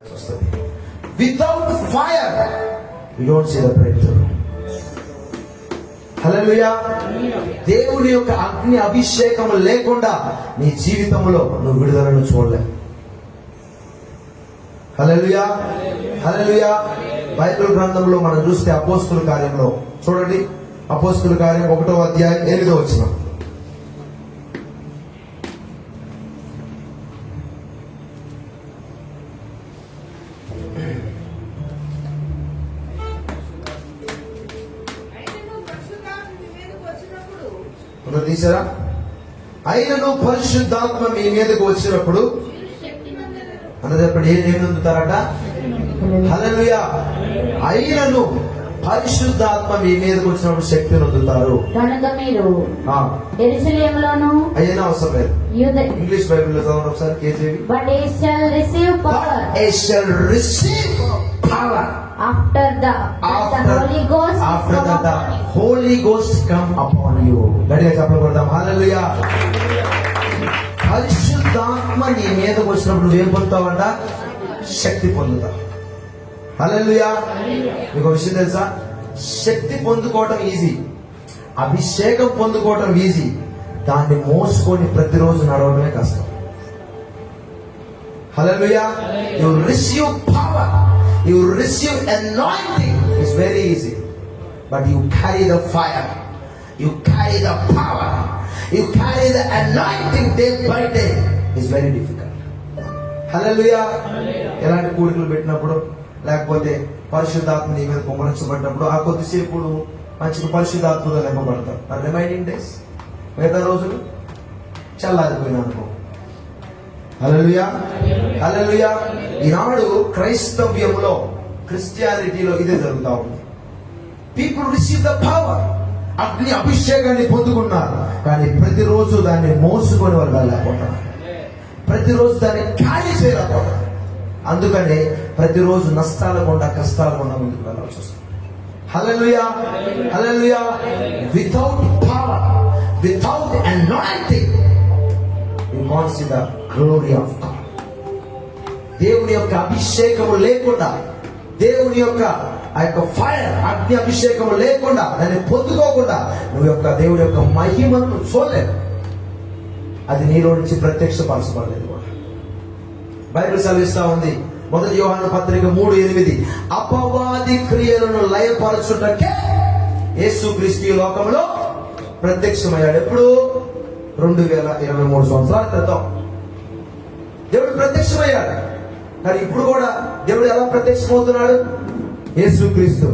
Without fire, you don't see the breakthrough. హల్లెలూయా. దేవుని యొక్క అగ్ని అభిషేకం లేకుండా నీ జీవితంలో నువ్వు విడుదలను చూడలేవు. హల్లెలూయా, హల్లెలూయా. బైబిల్ గ్రంథంలో మనం చూస్తే అపోస్తలుల కార్యంలో చూడండి, అపోస్తలుల కార్యం 1వ అధ్యాయం 8వ వచనం. తీసారా? అయినను పరిశుద్ధాత్మ మీ మీదకు వచ్చినప్పుడు అన్నదప్పుడు ఏం పొందుతారట? హల్లెలూయా. అయినను పరిశుద్ధాత్మ మీ మీదకు వచ్చినప్పుడు శక్తిని పొందుతారు. కనుక మీరు యెరూషలేములోను అయ్యేనా అవసరం లేదు. ఇంగ్లీష్ బైబిల్లో చదవండి ఒకసారి కేజీవి. But they shall receive power. They shall receive power. After the Holy Ghost Holy Ghost come upon you. గట్టిగా చెప్పకూడదాం. హల్లెలూయా. పరిశుద్ధాత్మ నీ మీదకు వచ్చినప్పుడు నువ్వేం పొందుతావంట? శక్తి పొందుతావు. హల్లెలూయా. మీకు విషయం తెలుసా? శక్తి పొందుకోవటం ఈజీ, అభిషేకం పొందుకోవటం ఈజీ, దాన్ని మోసుకొని ప్రతిరోజు నడవడమే కష్టం. Hallelujah. You receive power, you receive anointing. It's very easy, but you carry the fire, you carry the power, you carry the anointing day by day. It's very difficult. Hallelujah. ఎలాంటి కూడికలు పెట్టినప్పుడు లేకపోతే పరిశుద్ధాత్మ నీ మీద కుమ్మరించబడినప్పుడు ఆ కొద్దిసేపు మంచిగా పరిశుద్ధాత్మగా నింపబడతారు. ఆ రిమైనింగ్ డేస్ మిగతా రోజులు చల్లారిపోయినా అనుకో. హల్లెలూయా, హల్లెలూయా. ఈనాడు క్రైస్తవ్యంలో, క్రిస్టియానిటీలో ఇదే జరుగుతా ఉంది. పీపుల్ రిసీవ్ ద పవర్, అగ్ని అభిషేకాన్ని పొందుకున్నారు, కానీ ప్రతిరోజు దాన్ని మోసుకొని వాళ్ళు వెళ్ళలేకపోతున్నారు, ప్రతిరోజు దాన్ని క్యారీ చేయలేకపోతున్నారు. అందుకనే ప్రతిరోజు నష్టాల గుండా, కష్టాల గుండా ముందుకు వెళ్ళాల్సి వస్తుంది. Hallelujah, hallelujah. Without power, without anointing you can't see the glory of God. దేవుని యొక్క అభిషేకము లేకుండా, దేవుని యొక్క ఆ యొక్క ఫైర్, అగ్ని అభిషేకము లేకుండా, దాన్ని పొందుకోకుండా నువ్వు యొక్క దేవుని యొక్క మహిమను చూడలేవు. అది నీలో నుంచి ప్రత్యక్షపరచబడలేదు కూడా. బైబిల్ సెలవిస్తా ఉంది, 1 యోహాను పత్రిక 3:8, అపవాది క్రియలను లయపరచుటకే యేసుక్రీస్తు ఈ లోకంలో ప్రత్యక్షమయ్యాడు. ఎప్పుడు? 2023 సంవత్సరాల క్రితం దేవుడు ప్రత్యక్షమయ్యాడు. కానీ ఇప్పుడు కూడా దేవుడు ఎలా ప్రత్యక్షమవుతున్నాడు? యేసుక్రీస్తు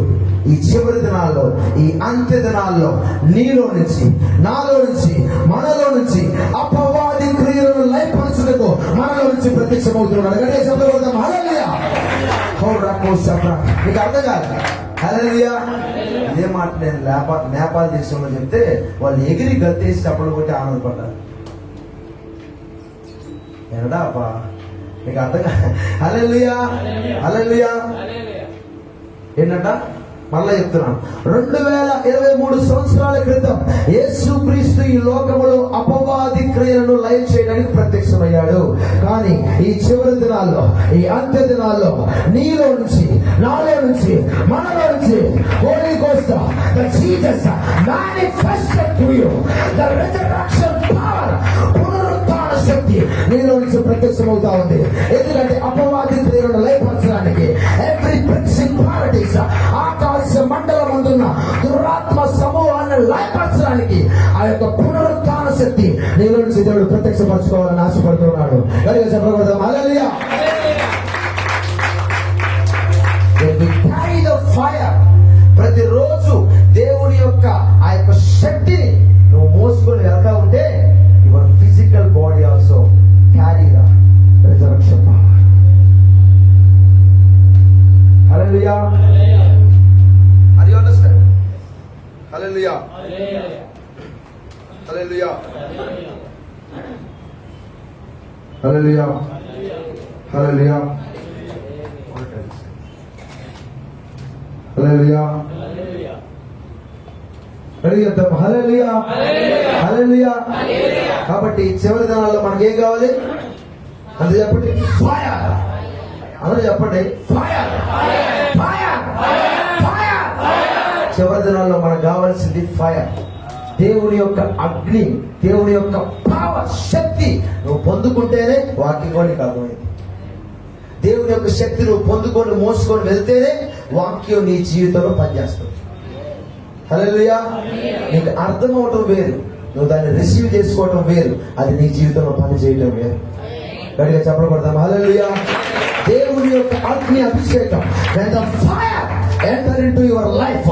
ఈ చివరి దినాల్లో, ఈ అంత్య దినాల్లో నీలో నుంచి, నాలో నుంచి, మనలో నుంచి అపవాది క్రియలను లయపరచుటకు మనలో నుంచి ప్రత్యక్షమవుతున్నాడు. గట్టిగా చెప్పకూడదాం. హల్లెలూయా. మీకు అర్థం కాదు. హల్లెలూయా. ఇదే మాట నేను నేపాల్ దేశంలో చెప్తే వాళ్ళు ఎగిరి గత్తేసి చప్పలు కొట్టి ఆనందపడ్డారు. ఏడా అబ్బా, మీకు అర్థం కాదు. హల్లెలూయా, హల్లెలూయా. ఏంటంట? మళ్ళా చెప్తున్నాను, 2023 సంవత్సరాల క్రితం యేసుక్రీస్తు ఈ లోకములో అపవాది క్రియలను లయ చేయడానికి ప్రత్యక్షమయ్యాడు. కానీ ఈ చివరి దినాల్లో, ఈ అంత్య దినాల్లో నీలో నుంచి, నాలో నుంచి, మనలో నుంచి Holy Ghost, the Jesus manifested to you, the resurrection power, పునరుత్థాన శక్తి నీలో నుంచి ప్రత్యక్షమవుతా ఉంది. ఎందుకంటే అపవాది క్రియలను లయపరచడానికి, ఎవ్రీ ప్రిన్సిపాలిటీస్, ఆకాశ మండలం ముందున్న దురాత్మ సమూహాన్ని లయపరచడానికి ఆ యొక్క పునరుత్థాన శక్తి నీలో నుంచి దేవుడు ప్రత్యక్షపరచుకోవాలని ఆశపడుతున్నాడు. గట్టిగా చెప్పకూడదాం. హల్లెలూయా. ఫైర్, ప్రతిరోజు దేవుని యొక్క ఆ యొక్క శక్తిని నువ్వు మోసుకొని వెళ్తా ఉంటే your physical body also carry the resurrection power. Hallelujah. Are you understand? Hallelujah. Hallelujah. Hallelujah. Hallelujah. హల్లెలూయా. హల్లెలూయా, హల్లెలూయా. కాబట్టి చివరి దినాల్లో మనకి ఏం కావాలి? అంటే చెప్పండి, ఫైర్. అందరూ చెప్పండి, ఫైర్ ఫైర్ ఫైర్. చివరి దినాల్లో మనకు కావాల్సింది ఫైర్. దేవుని యొక్క అగ్ని, దేవుని యొక్క పవర్, శక్తి నువ్వు పొందుకుంటేనే వాక్యం కూడా నీకు అర్థమైంది. దేవుని యొక్క శక్తి నువ్వు పొందుకొని మోసుకొని వెళ్తేనే వాక్యం నీ జీవితంలో పనిచేస్తుంది. హల్లెలూయా. నీకు అర్థం అవటం వేరు, నువ్వు దాన్ని రిసీవ్ చేసుకోవటం వేరు, అది నీ జీవితంలో పని చేయటం వేరు. గట్టిగా చెప్పకూడదాం హల్లెలూయా. దేవుని యొక్క అగ్ని అభిషేకం, when the fire enter into your life,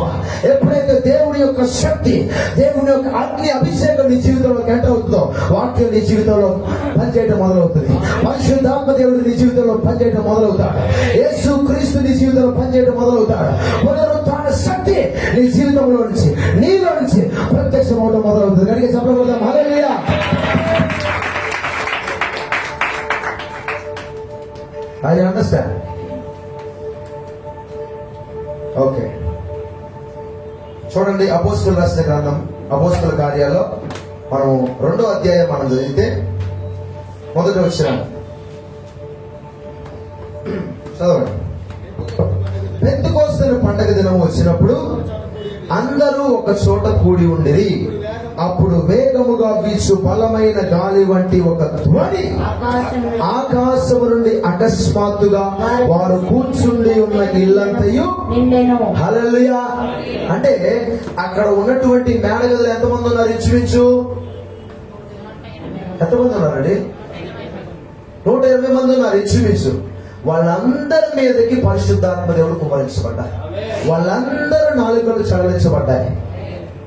ఎప్పుడైతే దేవుని యొక్క శక్తి, దేవుని యొక్క అగ్ని అభిషేకం నీ జీవితంలోకి ఎంటర్ అవుతుందో వాక్యం నీ జీవితంలో పనిచేయడం మొదలవుతుంది. పరిశుద్ధాత్మ దేవుడు నీ జీవితంలో పనిచేయడం మొదలవుతాడు. యేసు క్రీస్తు నీ జీవితంలో పనిచేయడం మొదలవుతాడు. పునరుత్థాన శక్తి నీ జీవితంలో నుంచి, నీలో నుంచి ప్రత్యక్షం అవడం మొదలవుతుంది. కనుక చెప్పకూడదాం హల్లెలూయా. I understand. ఓకే, చూడండి అపోస్తలుల రాసిన గ్రంథం అపోస్తలుల కార్యాల్లో మనం 2వ అధ్యాయం మనం చదివితే మొదటి వచనం చదవండి. పెంతెకోస్తు పండగ దినం వచ్చినప్పుడు అందరూ ఒక చోట కూడి ఉండిరి. అప్పుడు వేగముగా వీచు బలమైన గాలి వంటి ఒక ధ్వని ఆకాశము నుండి అకస్మాత్తుగా వారు కూర్చుండి ఉన్న ఇల్లంతయు హల్లెలూయా. అంటే అక్కడ ఉన్నటువంటి మేడగదులు ఎంతమంది ఉన్నారు? ఇంచుమించు ఎంతమంది ఉన్నారండి? 120 మంది ఉన్నారు ఇంచుమించు. వాళ్ళందరి మీదకి పరిశుద్ధాత్మ దేవుడు కుమ్మరించబడ్డారు. వాళ్ళందరూ నాలుకలు చడలించబడ్డాయి.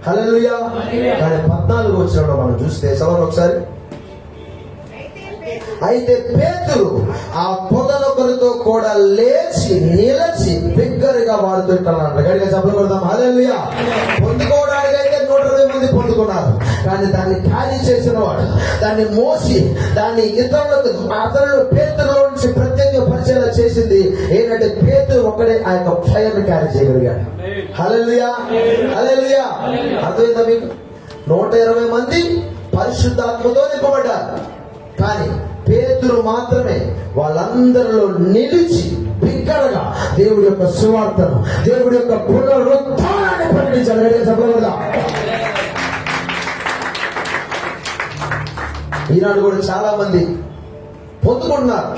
హల్లెలూయా. కానీ 14 వచనంలో మనం చూస్తే చదవండి ఒకసారి. అయితే పేతురు ఆ పొదనొకరితో కూడా లేచి నిలచి బిగ్గరగా వారితో ఇట్లన్నాడు. గట్టిగా చెప్పకూడదాం హల్లెలూయా. పొందుకోవడానికి అయితే 120 మంది పొందుకున్నారు, కానీ దాన్ని క్యారీ చేసిన వాడు, దాన్ని మోసి దాన్ని ఇతరులకు, అతరులు పేతురులో నుంచి ప్రత్యేక పరిచయం చేసింది ఏంటంటే పేతురు ఒక్కడే ఆ యొక్క ఫైర్ క్యారీ చేయగలిగాడు. హల్లెలూయా హల్లెలూయా. అర్థమైందా మీకు? 120 మంది పరిశుద్ధాత్మతో నింపబడ్డారు, కానీ పేతురు మాత్రమే వాళ్ళందరిలో నిలిచి బిగ్గరగా దేవుడి యొక్క సువార్తను, దేవుడి యొక్క పునరుత్థానాన్ని ప్రకటించాలి. చెప్పగలదా? ఈనాడు కూడా చాలా మంది పొందుకుంటున్నారు,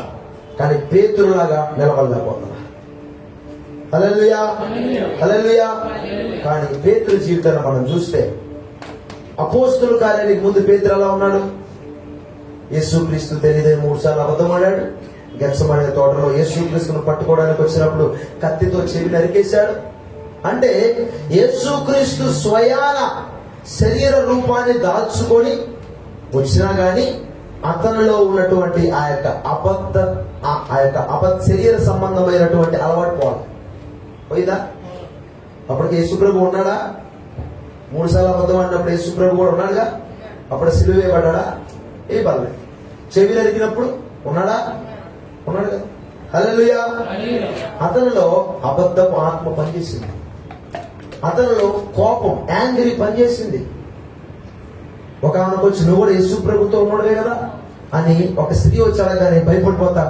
కానీ పేతురులాగా నిలబడలేకపోతున్నారు. హల్లెలూయా హల్లెలూయా. కానీ పేతురు జీవితాన్ని మనం చూస్తే అపోస్తలుల కార్యానికి ముందు పేతురు ఎలా ఉన్నాడు? యేసుక్రీస్తు తెలియదని 3 సార్లు అబద్ధం ఆడాడు. గెత్సెమనే తోటలో యేసుక్రీస్తును పట్టుకోవడానికి వచ్చినప్పుడు కత్తితో చెవి నరికేశాడు. అంటే యేసుక్రీస్తు స్వయాన శరీర రూపాన్ని దాల్చుకొని వచ్చినా గాని అతనిలో ఉన్నటువంటి ఆ యొక్క అబద్ధ శరీర సంబంధమైనటువంటి అలవాటు పోయిందా? అప్పటికి యేసుప్రభు ఉన్నాడా? 3 సార్లు అబద్ధం ఆడినప్పుడు యేసుప్రభు కూడా ఉన్నాడుగా. అప్పుడు సిలువ వేయబడ్డా? ఏ పర్లేదు. చెవి నరికినప్పుడు ఉన్నాడా? ఉన్నాడుగా. హల్లెలూయా. అతనిలో అబద్ధపు ఆత్మ పనిచేసింది, అతనిలో కోపం, యాంగ్రీ పనిచేసింది. ఒక ఆమెకు వచ్చి నువ్వు కూడా యేసు ప్రభుతో ఉన్నాడువే కదా అని ఒక స్త్రీ వచ్చాడు, కానీ భయపడిపోతా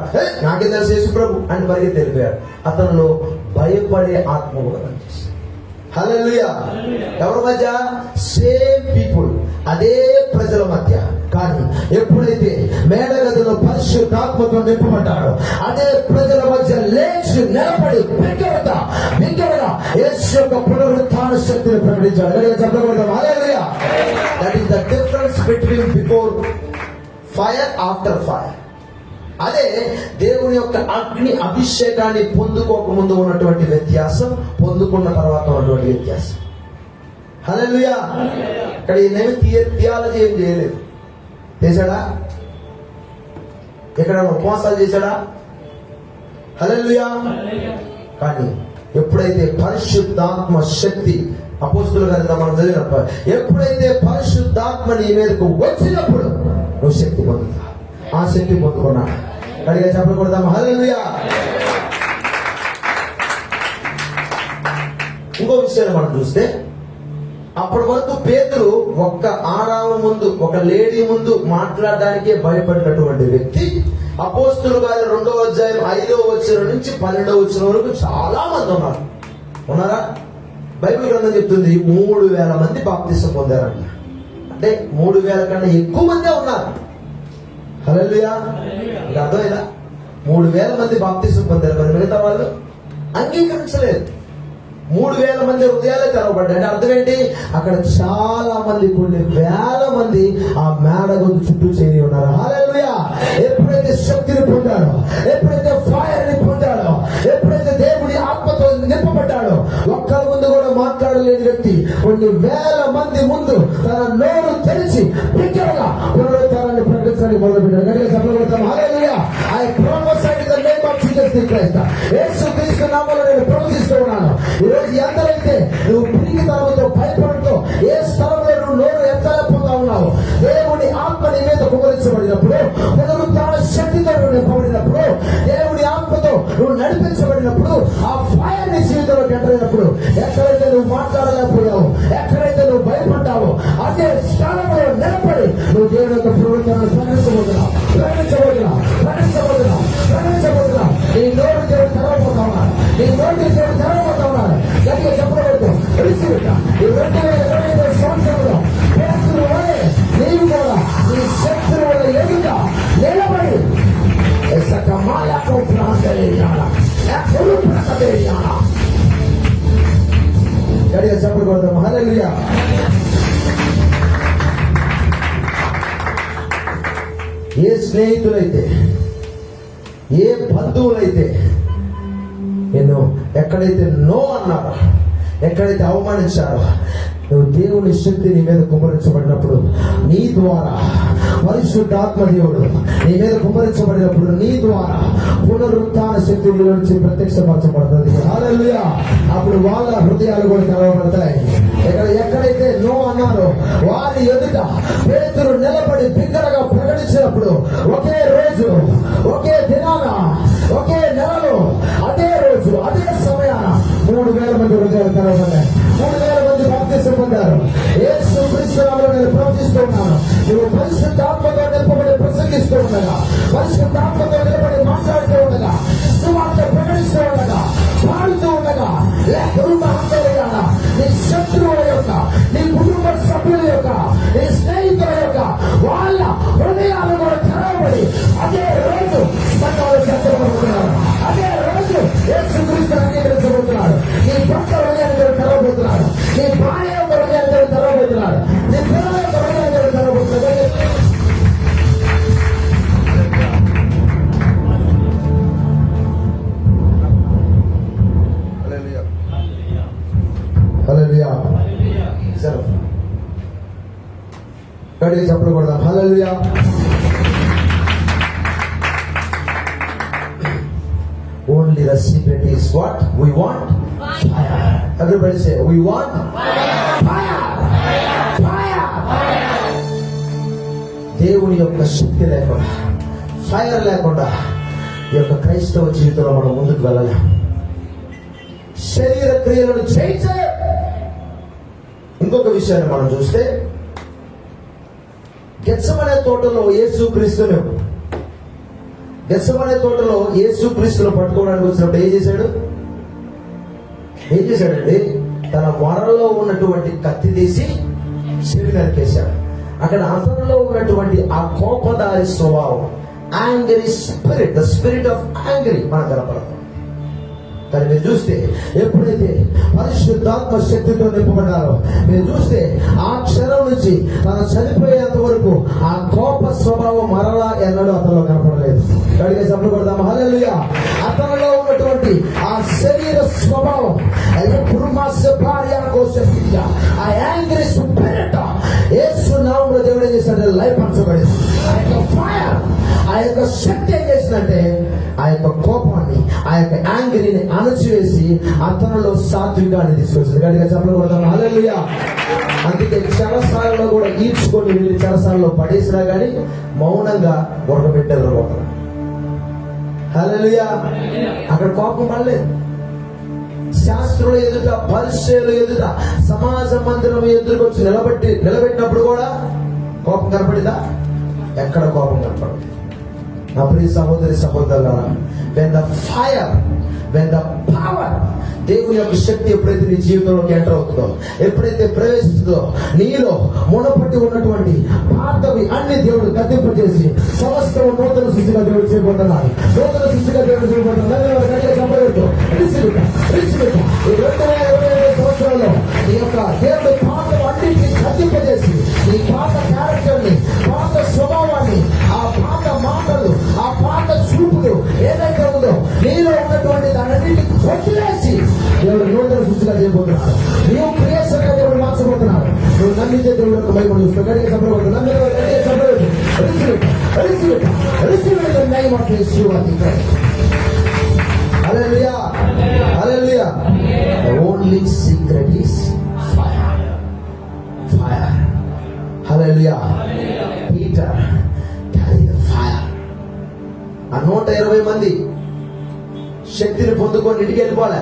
నాకే తెలుసు యేసు ప్రభు అని మరికి తెలిపాడు. అతనిలో భయపడే ఆత్మ కూడా పనిచేసింది. హల్లెలూయా. ఎవరి మధ్య? సేమ్ పీపుల్, అదే ప్రజల మధ్య. కానీ ఎప్పుడైతే మేడగదిలో పరిశుద్ధాత్మతో నింపబడ్డాడో అదే ప్రజల మధ్య లేచి నిలబడి బిగ్గరగా యేసు యొక్క పునరుత్థాన శక్తిని ప్రకటించాడు. చెప్పకూడదు hallelujah. That is the difference between before fire, after fire. అదే దేవుని యొక్క అగ్ని అభిషేకాన్ని పొందుకోకముందు ఉన్నటువంటి వ్యత్యాసం, పొందుకున్న తర్వాత ఉన్నటువంటి వ్యత్యాసం. హల్లెలూయా. ఇక్కడ ఈయనేమి థియాలజీ ఏం చేయలేదు. చేశాడా? ఇక్కడ ఉపవాసాలు చేశాడా? హల్లెలూయా. కానీ ఎప్పుడైతే పరిశుద్ధాత్మ శక్తి అపోస్తలుల గ్రంథం మనం చదివినప్పుడు, ఎప్పుడైతే పరిశుద్ధాత్మ నీ మీదకు వచ్చినప్పుడు నువ్వు శక్తి పొందుతా. ఆ శక్తి పొందుకున్నాడు. కడిగా చెప్పకూడదాం హల్లెలూయా. ఇంకో విషయాన్ని మనం చూస్తే, అప్పటి వరకు పేతురు ఒక్క ఆడామ ముందు, ఒక లేడీ ముందు మాట్లాడడానికే భయపడినటువంటి వ్యక్తి అపోస్తుల కార్యాలు 2వ అధ్యాయం 5వ వచనం నుంచి 12వ వచనం వరకు చాలా మంది ఉన్నారు. ఉన్నారా? బైబిల్ గ్రంథం చెప్తుంది 3,000 మంది బాప్తిసం పొందారంట. అంటే 3,000 కన్నా ఎక్కువ మందే ఉన్నారు. హల్లెలూయా. మీకు అర్థమైందా? 3,000 మంది బాప్తిసం పొందారు. మరి మిగతా వాళ్ళు అంగీకరించలేదు. 3,000 మంది హృదయాలే తెరవబడ్డాయి. అంటే అర్థం ఏంటి? అక్కడ చాలా మంది, కొన్ని వేల మంది ఆ మేడగొంతు చుట్టూ చేరి ఉన్నారు. హల్లెలూయా. ఎప్పుడైతే శక్తిని పొందాడో, ఎప్పుడైతే ఫైర్ ని పొందాడో, ఎప్పుడైతే దేవుడి ఆత్మతో నింపబడ్డాడో, ఒక్కరి ముందు కూడా మాట్లాడలేని వ్యక్తి కొన్ని వేల మంది ముందు తన నోరు తెరిచి బిగ్గరగా పునరుత్థానాన్ని ప్రకటించడానికి మొదలుపెట్టాడు. గట్టిగా చప్పట్లు కొడతాం. హల్లెలూయా. I prophesy in the name of Jesus Christ. యేసుక్రీస్తు నామములో నేను ప్రవచిస్తూ ఉన్నాను. ఈరోజు ఎందరైతే నువ్వు పిరికితనంతో భయపడుతూ ఏ స్థలంలో నువ్వు నోరు ఎత్తలేకపోతా ఉన్నావు, దేవుడి ఆత్మ నీ మీద కుమరించబడినప్పుడు, పునరుత్థాన శక్తితో నువ్వు నింపబడినప్పుడు, దేవుడి ఆత్మతో నువ్వు నడిపించబడినప్పుడు, ఆ ఫైర్ నీ జీవితంలోకి ఎంటర్ అయినప్పుడు, ఎక్కడైతే నువ్వు మాట్లాడలేకపోయావు, ఎక్కడైతే నువ్వు భయపడ్డావో అదే స్థలంలో నిలబడి నువ్వు దేవుడి యొక్క పునరుత్థానాన్ని ప్రకటించబోతున్నావు. నీ నోరు దేవుడు తెరవబోతా ఉన్నాడు. నీ నోటి దేవుడు తెరవబోతా ఉన్నాడు. గట్టిగా చెప్పబడుతూ తెలిసిట ఈ 2025 సంవత్సరంలో పేతురు వలె నీవు కూడా నీ శక్తుల వల్ల ఎదుట నిలబడి గట్టిగా చెప్పకూడదు. హల్లెలూయా. ఏ స్నేహితులైతే, ఏ బంధువులైతే నేను ఎక్కడైతే నో అన్నారో, ఎక్కడైతే అవమానించారో, నువ్వు దేవుని శక్తి నీ మీద కుమ్మరించబడినప్పుడు, నీ ద్వారా పరిశుద్ధాత్మ దేవుడు నీ మీద కుమ్మరించబడినప్పుడు, నీ ద్వారా పునరుత్థాన శక్తి నుంచి ప్రత్యక్షపరచబడుతుంది. హల్లెలూయా. అప్పుడు వాళ్ళ హృదయాలు కూడా తెరవబడతాయి. ఎక్కడైతే నో అన్నారో వారి ఎదుట పేతురు నిలబడి బిగ్గరగా ప్రకటించినప్పుడు, ఒకే రోజు, ఒకే దినాన, ఒకే నెలలో, అదే రోజు, అదే సమయాన 3,000 మంది హృదయాలు తెరవబడ్డాయి. 3,000 మంది బాప్తిసం పొందారు. యేసుక్రీస్తు నామములో నేను ప్రవచిస్తూ ఉన్నాను. నువ్వు పరిశుద్ధాత్మతో నిలబడి ప్రసంగిస్తూ ఉండగా, పరిశుద్ధాత్మతో నిలబడి మాట్లాడుతూ ఉండగా, సువార్త ప్రకటిస్తూ ఉండగా, పాడుతూ ఉండగా, నీ శత్రువుల యొక్క, నీ కుటుంబ సభ్యుల యొక్క, నీ స్నేహితుల యొక్క వాళ్ళ హృదయాలు కూడా తెరవబడి అదే రోజు సంఘాలు చర్చబడుతున్నారు. అదే రోజు యేసుక్రీస్తు అంగీకరించబోతున్నాడు. నీ భర్త హృదయాన్ని తెరవబోతున్నాడు. నీ భార్య యొక్క హృదయాన్ని తెరవబోతున్నాడు. నీ పిల్లల యొక్క హృదయాన్ని తెరవబోతున్నాడు. హల్లెలూయా. సరే, గట్టిగా చెప్పకూడదు. హల్లెలూయా. Only the secret is what we want. Fire. Everybody say we want fire. దేవుని యొక్క శక్తి లేకుండా, ఫైర్ లేకుండా ఈ యొక్క క్రైస్తవ జీవితంలో మనం ముందుకు వెళ్ళలేం. శరీర క్రియలను జయించలేం. ఇంకొక విషయాన్ని మనం చూస్తే, గెత్సెమనే తోటలో యేసుక్రీస్తును పట్టుకోవడానికి వచ్చినప్పుడు ఏం చేశాడండి? తన వరలో ఉన్నటువంటి కత్తి తీసి చెవి నరికేశాడు. అక్కడ అతనిలో ఉన్నటువంటి ఆ కోపదారి స్వభావం, angry spirit, the spirit of angry మనకు కనపడతాం. కానీ మీరు చూస్తే ఎప్పుడైతే పరిశుద్ధాత్మ శక్తితో నింపబడ్డారో, మీరు చూస్తే ఆ క్షణం నుంచి తను చనిపోయేంత వరకు ఆ కోప స్వభావం మరలా ఎన్నడూ అతనిలో కనపడలేదు. గట్టిగా చెప్పకూడదాం. హల్లెలూయా. అతనిలో ఉన్నటువంటి ఆ శరీర స్వభావం, ఆ యాంగ్రీ స్పిరిట్ యేసు నామములో దేవుడు ఏం చేశాడు? లయపరచబడింది. ఆ యొక్క ఫైర్, ఆ యొక్క శక్తి ఏం చేసిందంటే ఆ యొక్క కోపాన్ని, ఆ యొక్క యాంగ్రీని అణచివేసి అతనిలో సాత్వికాన్ని తీసుకొచ్చింది. గట్టిగా చెప్పకూడదాం. హల్లెలూయా. అందుకే చెరసాలలో కూడా ఈడ్చుకొని వెళ్ళి చెరసాలలో పడేసినా గానీ మౌనంగా ఉడకబెట్టారు ఒకరు. హల్లెలూయా. అక్కడ కోపం పడలేదు. శాస్త్రుల ఎదుట, పరిచయుల ఎదుట, సమాజ మందిరం ఎదురుకొచ్చి నిలబెట్టినప్పుడు కూడా కోపం కనపడిందా? ఎక్కడ కోపం కనపడదు. నా ప్రియ సహోదరి సహోదరులారా, when the fire, when the power, దేవుని యొక్క శక్తి ఎప్పుడైతే నీ జీవితంలోకి ఎంటర్ అవుతుందో, ఎప్పుడైతే ప్రవేశిస్తుందో, నీలో మునపట్టి ఉన్నటువంటి పాతవి అన్ని దేవుడు కత్తింపజేసి సమస్తం నూతన సృష్టిగా దేవుడు చేయబోతున్నాడు. నూతన సృష్టిగా దేవుడు చేయబోతున్నాడు. ఈ 2025 సంవత్సరంలో ఈ యొక్క దేవుడు పాత అన్నింటినీ కత్తింపజేసి ఈ పాత క్యారెక్టర్ ని, పాత స్వభావాన్ని, ఆ పాత మాటలు, ఆ పాత చూపులు ఏదైతే ఉందో నీలో ఉన్నటువంటి దానన్నింటినీ కొట్టివేసి దేవుడు నూతన సృష్టిగా చేయబోతున్నాడు. నీవు క్రియేషన్గా దేవుడు మార్చబోతున్నాడు. నువ్వు నమ్మితే దేవుడు యొక్క మహిమ చూస్తావు. గట్టిగా చెప్పబోతున్నాడు. Hallelujah. Hallelujah. The only secret is fire. Fire. Hallelujah. Peter carried the fire. ఆ 120 మంది శక్తిని పొందుకొని ఇంటికి వెళ్ళిపోలే.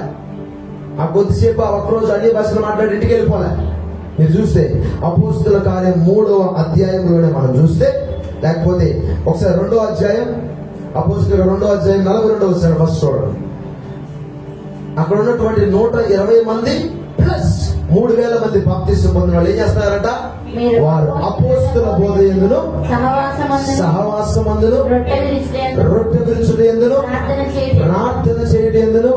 ఆ కొద్దిసేపు ఆ ఒక్కరోజు అన్ని భాషలు మాట్లాడి ఇంటికి వెళ్ళిపోలే. మీరు చూస్తే అపోస్తుల కార్యం 3వ అధ్యాయంలోనే మనం చూస్తే, లేకపోతే ఒకసారి 2వ అధ్యాయం, అపోస్తుల 2వ అధ్యాయం 42వ వచనం ఫస్ట్ చూడండి. అక్కడ ఉన్నటువంటి 120 మంది ప్లస్ 3000 మంది బాప్తిస్మం పొందిన వాళ్ళు ఏం చేస్తున్నారంట? వారు అపోస్తుల బోధ యందును సహవాసమందును రొట్టె విరుచుట యందును ప్రార్థన చేయడం యందును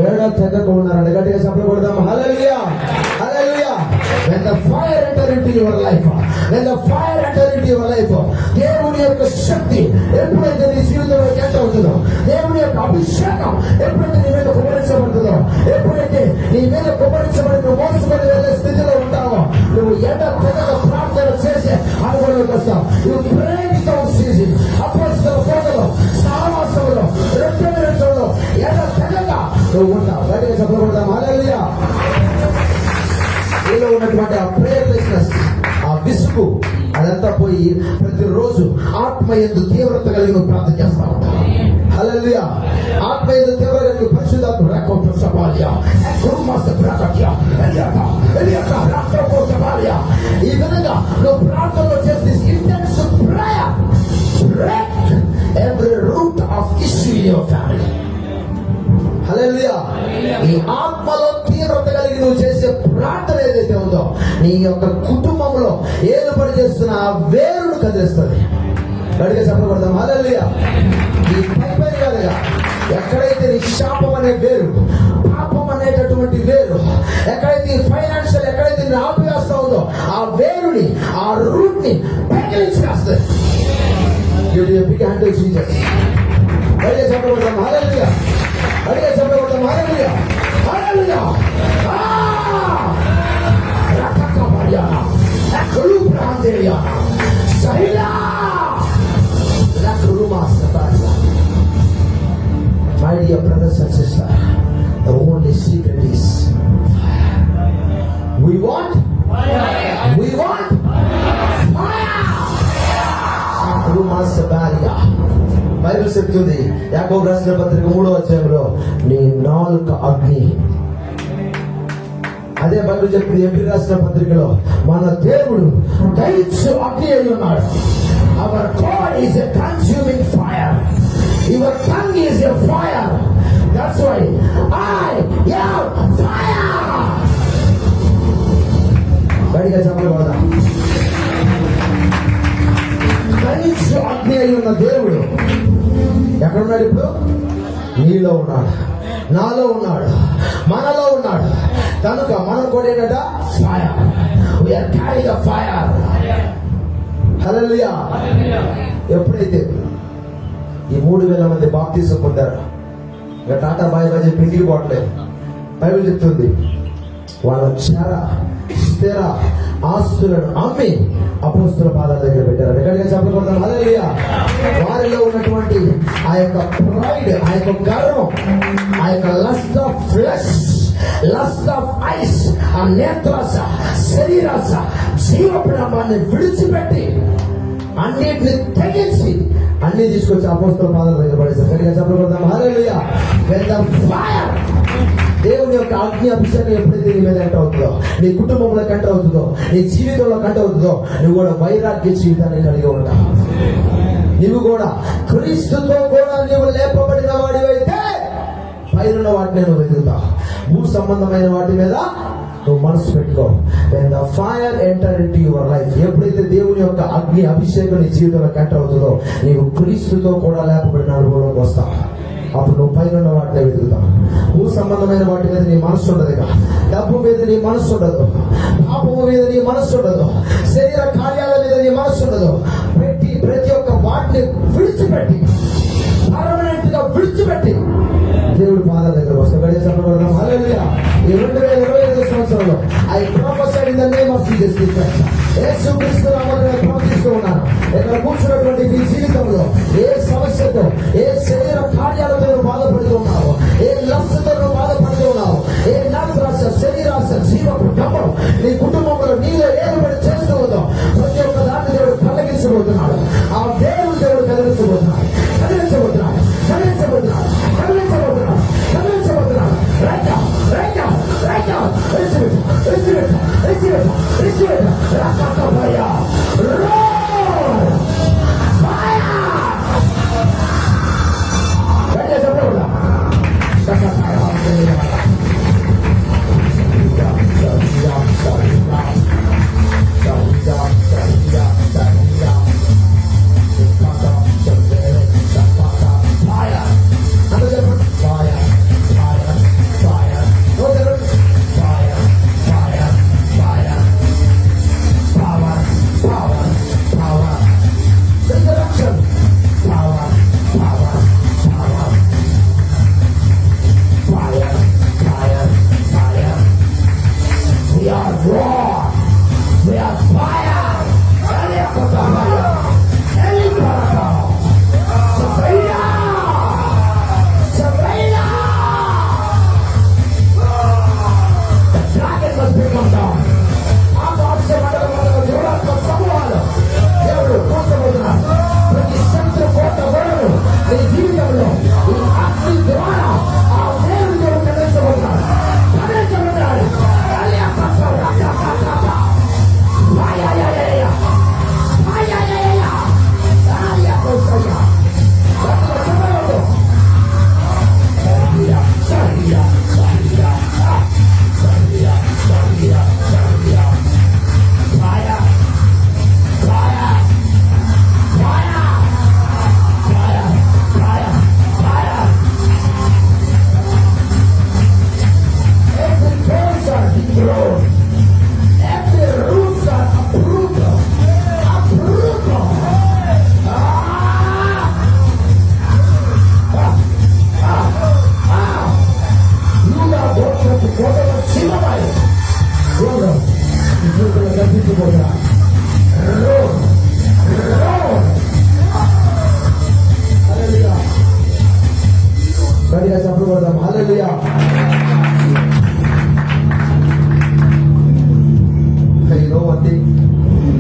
ఎడతెగక ఉన్నారంట. గట్టిగా చప్పట్లు కొడదాం. హల్లెలూయా. హల్లెలూయా. When the fire enter into your life, when the fire enter into your life, దేవుని యొక్క శక్తి ఎప్పుడైతే నీ జీవితంలో ఎంటర్ అవుతుందో, దేవుని యొక్క అభిషేకం ఎప్పుడైతే నీ మీద కుమ్మరించబడుతుందో, ఎప్పుడైతే నీ మీద కుమ్మరించబడి నువ్వు మోసుకొని వెళ్ళే స్థితిలో ఉంటావో, నువ్వు ఎడతెగక ప్రార్థన చేసే అనుభవంలోకి వస్తావు. నువ్వు ప్రేమిస్తావు. సీజన్ అపోస్తుల బోధలో, సహవాసంలో, రొట్టె విరుచుటలో ఎడతెగక నువ్వు ఉంటావు. గట్టిగా చప్పట్లు కొడదాం. హల్లెలూయా. నీలో ఉన్నటువంటి ఆ ప్రేయర్లెస్నెస్, ఆ విసుగు, అదంతా పోయి ప్రతిరోజు ఆత్మయందు తీవ్రత కలిగి నువ్వు ప్రార్థన చేస్తా ఉంటావు. హల్లెలూయా. ఆత్మయందు తీవ్రత కలిగి పరిశుద్ధాత్మ రాకపోతే సవాలియా ఈ విధంగా నువ్వు ప్రార్థనలో చేసి intense prayer break every root of issue in your family. Hallelujah. ఈ ఆత్మలో తీవ్రత కలిగి నువ్వు చేసే ప్రార్థన ఏదైతే ఉందో, నీ యొక్క కుటుంబంలో ఏలుబడి చేస్తున్న ఆ వేరును కదిలిస్తుంది. గట్టిగా చెప్పకూడదాం. హల్లెలూయా. ఈ పైపై కాదుగా, ఎక్కడైతే నీ శాపం అనే వేరు, పాపం అనేటటువంటి వేరు, ఎక్కడైతే ఫైనాన్షియల్, ఎక్కడైతే నీ ఆపివేస్తా ఉందో ఆ వేరుని, ఆ రూట్ ని పెకిలించేస్తుంది. Big hand Jesus. గట్టిగా చెప్పకూడదాం. హల్లెలూయా. అడిగే చెప్పబడతాం. హల్లెలూయా. హల్లెలూయా. రకక Mariana అకలు ప్రాందేయా సైలా లక్రుమా సతాయా. My dear brothers and sisters, the only secret is fire. We want fire. We want fire. Lacruma Sabaria. Bible చెప్తుంది యాకోబు రాసిన పత్రిక 3వ అధ్యాయంలో నీ నాలుక అగ్ని. అదే బైబిల్ చెప్తుంది ఎబ్రీ రాసిన పత్రికలో మన దేవుడు దహించు అగ్ని అయి ఉన్నాడు. Our God is a consuming fire. Your tongue is a fire. That's why I am fire. గట్టిగా చెప్పగలదా? దహించు అగ్ని అయి ఉన్న దేవుడు ఎక్కడున్నాడు? ఇప్పుడు నీలో ఉన్నాడు, నాలో ఉన్నాడు, మనలో ఉన్నాడు. కనుక మనం కూడా ఏంటంట? Fire. We are carrying the fire. హల్లెలూయా. ఎప్పుడైతే ఈ 3000 మంది బాప్తిసం పొందారు, ఇంకా టాటా బాయ్ బాయ్ చెప్పి ఇంటికి పోవట్లేదు. బైబిల్ చెప్తుంది వాళ్ళ స్థిర ఆస్తులను అమ్మి అపోస్తుల పాదాల దగ్గర పెట్టారు. ఎక్కడికి చెప్పకూడదు. హల్లెలూయా. వారిలో ఉన్నటువంటి ఆ యొక్క ప్రైడ్, ఆ యొక్క గర్వం, ఆ యొక్క lust of flesh, lust of ice, ఆ నేత్రాస, శరీరాస, జీవప్రమాన్ని విడిచిపెట్టి అన్నిటిని తెగించి అన్ని తీసుకొచ్చి అపోస్తుల పాదాల దగ్గర పడేశారు. గట్టిగా చెప్పకూడదు. హల్లెలూయా. When the fire, దేవుని యొక్క అగ్ని అభిషేకం ఎప్పుడైతే నీ మీద ఎంటర్ అవుతుందో, నీ కుటుంబంలోకి ఎంటర్ అవుతుందో, నీ జీవితంలోకి ఎంటర్ అవుతుందో, నువ్వు కూడా వైరాగ్య జీవితాన్ని కలిగి ఉంటావు. నీవు కూడా క్రీస్తుతో కూడా నీవు లేపబడిన వాడివైతే పైన వాటిని నువ్వు వెతుకుతావు. భూ సంబంధమైన వాటి మీద నువ్వు మనసు పెట్టుకో. when the fire enter into your life, ఎప్పుడైతే దేవుని యొక్క అగ్ని అభిషేకం నీ జీవితంలో ఎంటర్ అవుతుందో నీవు క్రీస్తుతో కూడా లేపబడిన అనుభవంలోకి వస్తావు. అప్పుడు నువ్వు పైన వాటిని వెతుకుతావు. భూ సంబంధమైన వాటి మీద నీ మనస్సు ఉండదు. డబ్బు మీద నీ మనస్సు ఉండదు, పాపము మీద నీ మనస్సు ఉండదు, శరీర కార్యాల మీద నీ మనస్సు ఉండదు. ప్రతి ఒక్క వాటిని విడిచిపెట్టి, పర్మనెంట్ గా విడిచిపెట్టి దేవుడి పాదాల దగ్గర వస్తే చెప్పబడదాం. హల్లెలూయా. ఈ 2025 సంవత్సరంలో I professor in the name of Jesus Christ. యేసుక్రీస్తు నామమున ప్రవచిస్తూ ఉన్నాను. ఇక్కడ కూర్చున్నటువంటి మీ జీవితంలో ఏ సమస్యతో, ఏ శరీర కార్యాలతో నువ్వు బాధపడుతూ ఉన్నావు, ఏ లక్ష్యంతో నువ్వు బాధపడుతూ ఉన్నావు, ఏ నరాశ, శరీరాశ, జీవపు డబ్బం నీ కుటుంబంలో నీలో ఏర్పడి చేస్తూ ఉందో ప్రతి ఒక్క దాన్ని దేవుడు కలిగించబోతున్నాడు. ఆ దేవుడు కలిగించబోతున్నాడు, కలిగించబోతున్నాడు, కలిగించబోతున్నాడు, కలిగించబోతున్నాడు, కలిగించబోతున్నాడు. Right now, right now, right now. Receive it, receive it, receive it, receive it. Rakatapaya. Roar! Fire! Ready as a brother. Rakatapaya.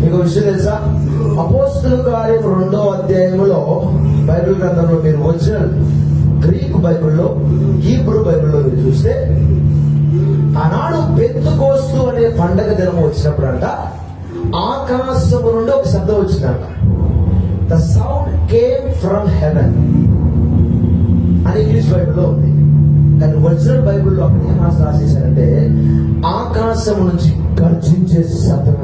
మీకు విషయం తెలుసా? అపోస్తలుల కార్యం 2వ అధ్యాయంలో బైబిల్ గ్రంథంలో మీరు ఒరిజినల్ గ్రీక్ బైబిల్లో, హీబ్రూ బైబిల్లో మీరు చూస్తే ఆనాడు పెంతెకోస్తు అనే పండగ దినం వచ్చినప్పుడంట ఆకాశము నుండి ఒక శబ్దం వచ్చిందంట. The sound came from heaven అని ఇంగ్లీష్ బైబిల్లో ఉంది. కానీ ఒరిజినల్ బైబిల్లో అక్కడ ఏం రాసేసారంటే ఆకాశం నుంచి గర్జించే శబ్దం.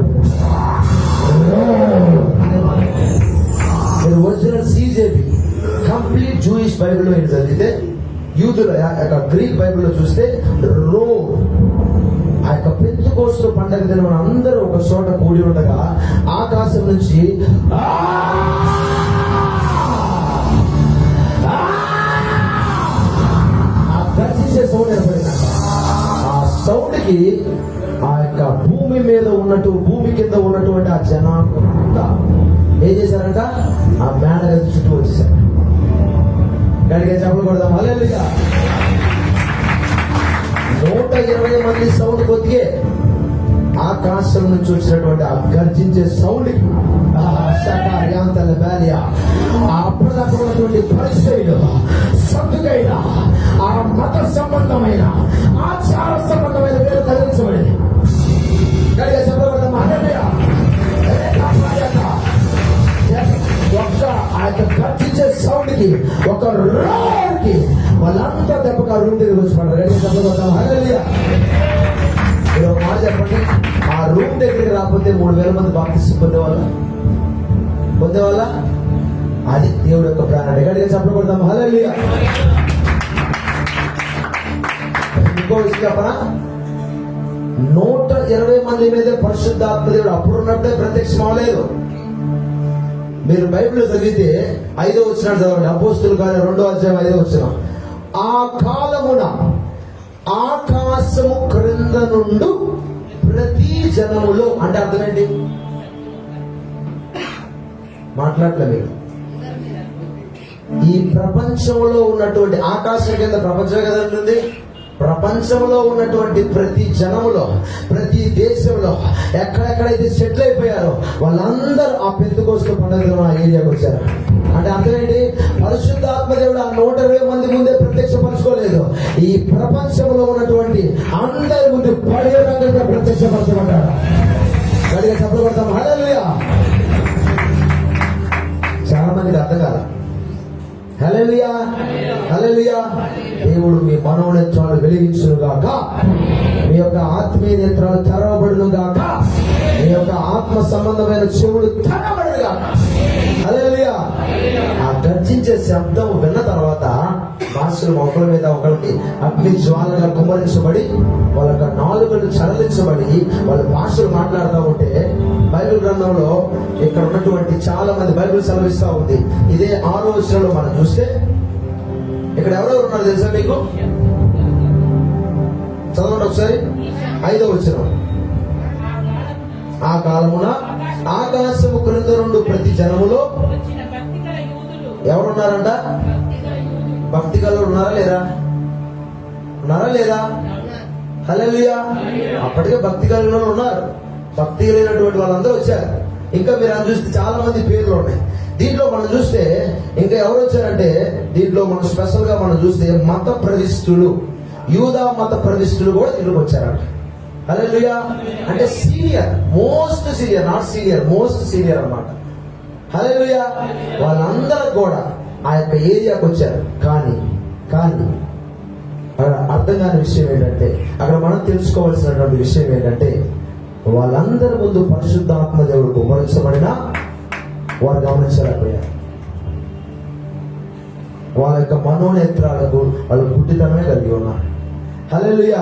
మీరు ఒరిజినల్ సిజేబి కంప్లీట్ జూయిష్ బైబిల్లో ఏంటి చదివితే, యూదుల గ్రీక్ బైబిల్లో చూస్తే రో, ఆ యొక్క పెంతెకోస్తు పండగ దినం అందరూ ఒక చోట కూడి ఉండగా ఆకాశం నుంచి గర్జించే సౌండ్ ఏర్పడింది. ఆ సౌండ్ కి ఆ యొక్క భూమి మీద ఉన్నట్టు, భూమి కింద ఉన్నటువంటి ఆ జనాంతా ఏం చేశారంట, ఆ మేడగది చుట్టూ వచ్చేసారు. గడిగా చెప్పకూడదాం. హల్లెలూయా. 120 మంది సౌండ్ కొద్దిగే ఆకాశం నుంచి వచ్చినటువంటి ఆ గర్జించే సౌండ్ కి అప్పటిదాకున్నటువంటి పరిచయులు, సత్తుకైన ఆ మత సంబంధమైన, ఆచార సంబంధమైన పేరు కలిగించబడింది. గడిగా చెప్పకూడదాం. హల్లెలూయా. ఒక్క ఆ యొక్క రూమ్ దగ్గరికి వచ్చి పడ్డారు. హల్లెలూయా. మీరు ఒక మాట చెప్పండి, ఆ రూమ్ దగ్గరికి రాకపోతే 3000 మంది బాప్తిస్మం పొందేవాళ్ళ అది దేవుడు యొక్క ప్రాణాన్ని. గట్టిగా చెప్పకూడదాం. హల్లెలూయా. ఇంకో విషయం చెప్పనా, 120 మంది మీద పరిశుద్ధాత్మ దేవుడు అప్పుడున్నట్టే ప్రత్యక్షం అవ్వలేదు. మీరు బైబిల్ చదివితే 5వ వచనం చదవండి. అపోస్తుల కార్యం 2వ అధ్యాయం 5వ వచనం. ఆ కాలమున ఆకాశము క్రింద నుండి ప్రతి జనములో, అంటే అర్థం ఏంటి? మాట్లాడలే. ఈ ప్రపంచంలో ఉన్నటువంటి ఆకాశం కింద ప్రపంచం కదా ఉంటుంది. ప్రపంచంలో ఉన్నటువంటి ప్రతి జనములో, ప్రతి దేశంలో ఎక్కడెక్కడైతే సెటిల్ అయిపోయారో వాళ్ళందరూ ఆ పెంతెకోస్తు పండుగలో ఆ ఏరియాకి వచ్చారు. అంటే అర్థమేంటి? పరిశుద్ధాత్మ దేవుడు ఆ 120 మంది ముందే ప్రత్యక్షపరచుకోలేదు. ఈ ప్రపంచంలో ఉన్నటువంటి అందరి ముందు బహిరంగంగా ప్రత్యక్షపరచబడ్డాడు. గట్టిగా చెప్పబడతాం. హల్లెలూయా. చాలా మందికి అర్థం కాదు. హల్లెలూయా. హల్లెలూయా. దేవుడు మీ మనోనేత్రాలు వెలిగించును గాక, మీ యొక్క ఆత్మీయ నేత్రాలు తెరవబడును గాక, మీ యొక్క ఆత్మ సంబంధమైన చెవులు తెరవబడును గాక. హల్లెలూయా. ఆ గర్జించే శబ్దం విన్న తర్వాత భాషలు ఒకరి మీద ఒకరికి అగ్ని జ్వాలగా కుమ్మరించబడి వాళ్ళ యొక్క నాలుకలు చరలించబడి వాళ్ళ భాషలు మాట్లాడుతూ ఉంటే, బైబిల్ గ్రంథంలో ఇక్కడ ఉన్నటువంటి చాలా మంది బైబిల్ సెలవిస్తా ఉంది. ఇదే 6వ వచనంలో మనం చూస్తే ఇక్కడ ఎవరెవరు ఉన్నారు తెలుసా మీకు? చదవండి ఒకసారి. 5వ వచనం. ఆ కాలమున ఆకాశము క్రింద నుండి ప్రతి జనములో ఎవరున్నారంట? భక్తి గల ఉన్నారా లేరా? ఉన్నారా లేదా? హల్లెలూయా. అప్పటికే భక్తి కలిగిన వాళ్ళు ఉన్నారు. భక్తి లేనటువంటి వాళ్ళందరూ వచ్చారు. ఇంకా మీరు అని చూస్తే చాలా మంది పేర్లు ఉన్నాయి. దీంట్లో మనం చూస్తే ఇంకా ఎవరు వచ్చారంటే, దీంట్లో మనం స్పెషల్ గా మనం చూస్తే మత ప్రవిష్టులు, యూదా మత ప్రవిష్టులు కూడా దీంట్లోకి వచ్చారంట. హల్లెలూయా. అంటే senior, most senior, not senior, most senior అన్నమాట. హల్లెలూయా. వాళ్ళందరూ కూడా ఆ యొక్క ఏరియాకి వచ్చారు. కానీ అర్థం కాని విషయం ఏంటంటే, అక్కడ మనం తెలుసుకోవాల్సినటువంటి విషయం ఏంటంటే, వాళ్ళందరి ముందు పరిశుద్ధాత్మ దేవుడు కుమ్మరించబడినా వారు గమనించలేకపోయారు. వాళ్ళ యొక్క మనోనేత్రాలకు వాళ్ళ గుడ్డితనమే కలిగి ఉన్నారు. హల్లెలూయా.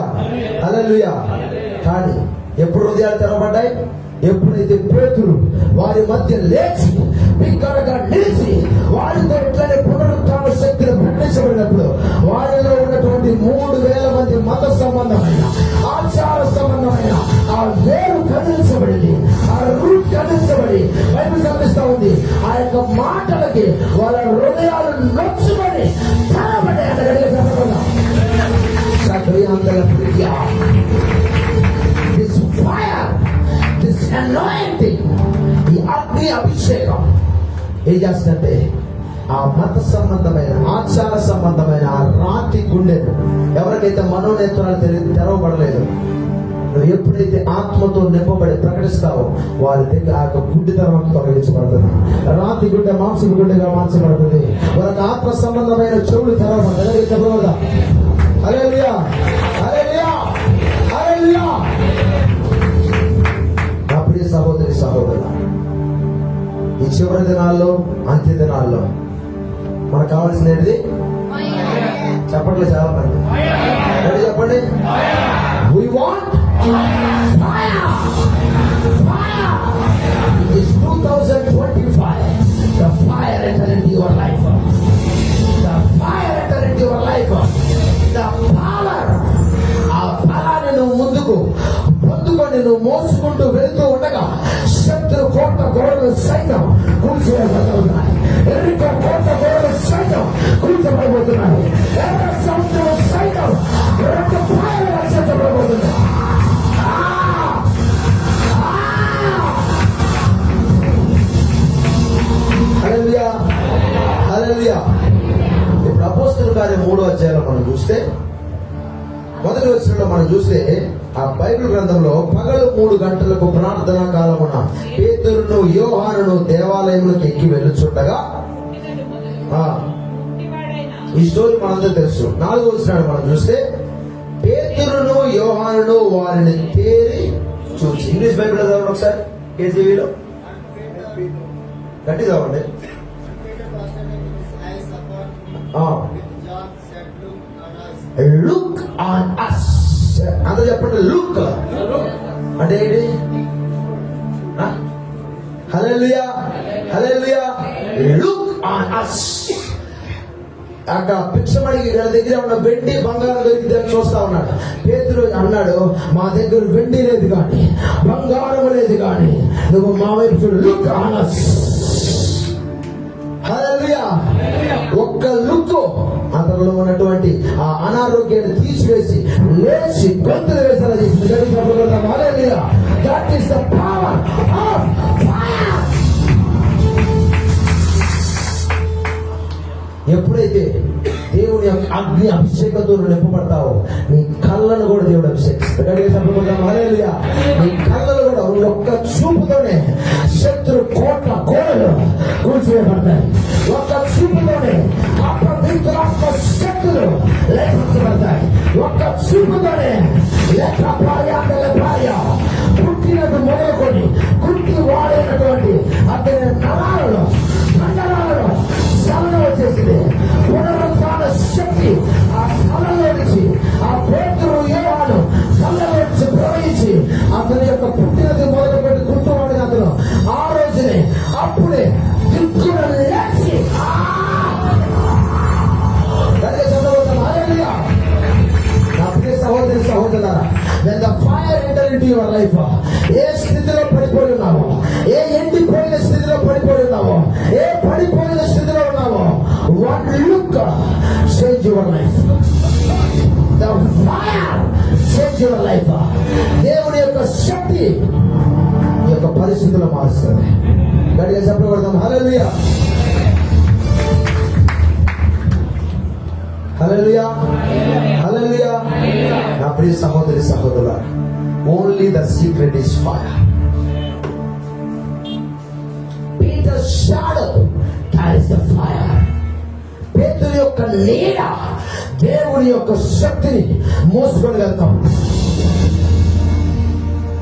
హల్లెలూయా. కానీ ఎప్పుడు హృదయాలు తెరవబడ్డాయి? ఎప్పుడైతే పేతురు వారి మధ్య లేచి బిగ్గరగా నిలిచి వారితో ఇట్లనే పునరుత్థాన శక్తిని ప్రకటించబడినప్పుడు వారిలో ఉన్నటువంటి 3000 మంది మత సంబంధమైన, ఆచార సంబంధమైన ఆ వేరు కదిలించబడింది, ఆ రూట్ కదిలించబడి బైబిల్ కనిపిస్తా ఉంది. ఆ యొక్క మాటలకి వాళ్ళ హృదయాలు నొచ్చుకొని తెరవబడ్డాయి. This fire, this anointing, ఈ అగ్ని అభిషేకం ఏం చేస్తుందంటే ఆ మత సంబంధమైన, ఆచార సంబంధమైన ఆ రాతి గుండెను ఎవరికైతే మనోనేత్రాలు తెరవబడలేదు, నువ్వు ఎప్పుడైతే ఆత్మతో నింపబడి ప్రకటిస్తావో వారి దగ్గర ఆ యొక్క గుడ్డితనం తొలగించబడుతుంది. రాతి గుండె మాంసపు గుండెగా మార్చబడుతుంది. వారికి ఆత్మ సంబంధమైన చెవులు తెరవబడతాయి. చెప్పగలదా? హల్లెలూయా. హల్లెలూయా. హల్లెలూయా. నా ప్రియ సహోదరి సహోదరులు, ఈ చివరి దినాల్లో, అంత్య దినాల్లో మనకు కావాల్సినది చెప్పట్లేదు చాలా మంది. చెప్పండి. We want fire. Fire. It is 2025. The fire enter into your life. The fire enter into your life. The power. ఆ ఫలాన్ని నువ్వు ముందుకు పొందుకొని నువ్వు మోసుకుంటూ వెళుతూ ఉండగా శత్రు కోట గోడలు సైతం కూల్చివేయబడుతున్నాయి. ఎరుక కోట గోడలు సైతం కూల్చబడబోతున్నాయి. ఎర్ర సముద్రం సైతం రెండు పాయలు రక్షించబడబోతున్నాయి. హల్లెలూయా. హల్లెలూయా. ఇప్పుడు అపోస్తలుల కార్యం 3వ అధ్యాయంలో మనం చూస్తే, మొదటి వచనంలో మనం చూస్తే ఆ బైబిల్ గ్రంథంలో పగలు 3 గంటలకు ప్రార్థనా కాలమున పేతురును యోహానును దేవాలయంలోకి ఎక్కి వెళ్ళుచుండగా ఈ స్టోరీ మనందరూ తెలుసు. 4వ వచనాన్ని మనం చూస్తే, పేతురును యోహానును వారిని తేరి చూసి. ఇంగ్లీష్ బైబిల్ చదవండి ఒకసారి, కేజీవీలో గట్టి చదవండి. Look on us. అందరూ చెప్పండి, లుక్ అంటే ఏంటి? Hallelujah, hallelujah. Look on us. అక్కడ భిక్షమడికి దగ్గర ఉన్న వెండి బంగారం దొరికితే చూస్తా ఉన్నాడు. పేతురు అన్నాడు, మా దగ్గర వెండి లేదు కానీ బంగారం లేదు కానీ నువ్వు మా వైపు చూడు. Look on us. హల్లెలూయా. ఒక్క లుక్ అతనిలో ఉన్నటువంటి ఆ అనారోగ్యాన్ని తీసివేసి లేచి గొంతులు వేసాలని చెప్పి. Hallelujah. That is the power of fire. ఎప్పుడైతే దేవుని అగ్ని అభిషేకంతో నింపబడతావో నీ కళ్ళను కూడా దేవుడు అభిషేకిస్తాడు. హల్లెలూయా. నీ కళ్ళను కూడా ఒక్క చూపుతోనే శత్రు కోట్ల కోడలు కూల్చివేయబడతాయి. ఒక్క చూపుతోనే అపవిత్రాత్మ శక్తులు లేపించబడతాయి. ఒక్క చూపుతోనే భార్య పుట్టినట్టు మొదలుకొని గుట్టి వాడైనటువంటి అతని నరాలలో కండరాలలో చలన వచ్చేసింది. పునరుత్థాన శక్తి ఆ కళ్ళలో నుంచి, ఆ పేతురు యోహాను కళ్ళలో నుంచి ప్రవహించి అతని యొక్క పుట్టినది మొదలుపెట్టి గుర్తువాడిన అతను ఆ రోజునే అప్పుడే దిక్కున లేచి నా ప్రియ సహోదరి సహోదరులారా, when the fire enter into your life, ఏ స్థితిలో పడిపోయి ఉన్నావో, ఏ ఎండిపోయిన స్థితిలో పడిపోయి ఉన్నావో, ఏ పడిపోయిన స్థితిలో ఉన్నావో, one look change your life. The fire change your life. దేవుని యొక్క శక్తి ఈ యొక్క పరిస్థితుల్లో మారుస్తుంది. గట్టిగా చెప్పబడతాం. హల్లెలూయా, హల్లెలూయా, హల్లెలూయా. నా ప్రియ సహోదరి సహోదరులారా, only the secret is fire. Peter's shadow carries the fire. పేతురు యొక్క నీడ దేవుని యొక్క శక్తిని మోసుకొని వెళ్తాం.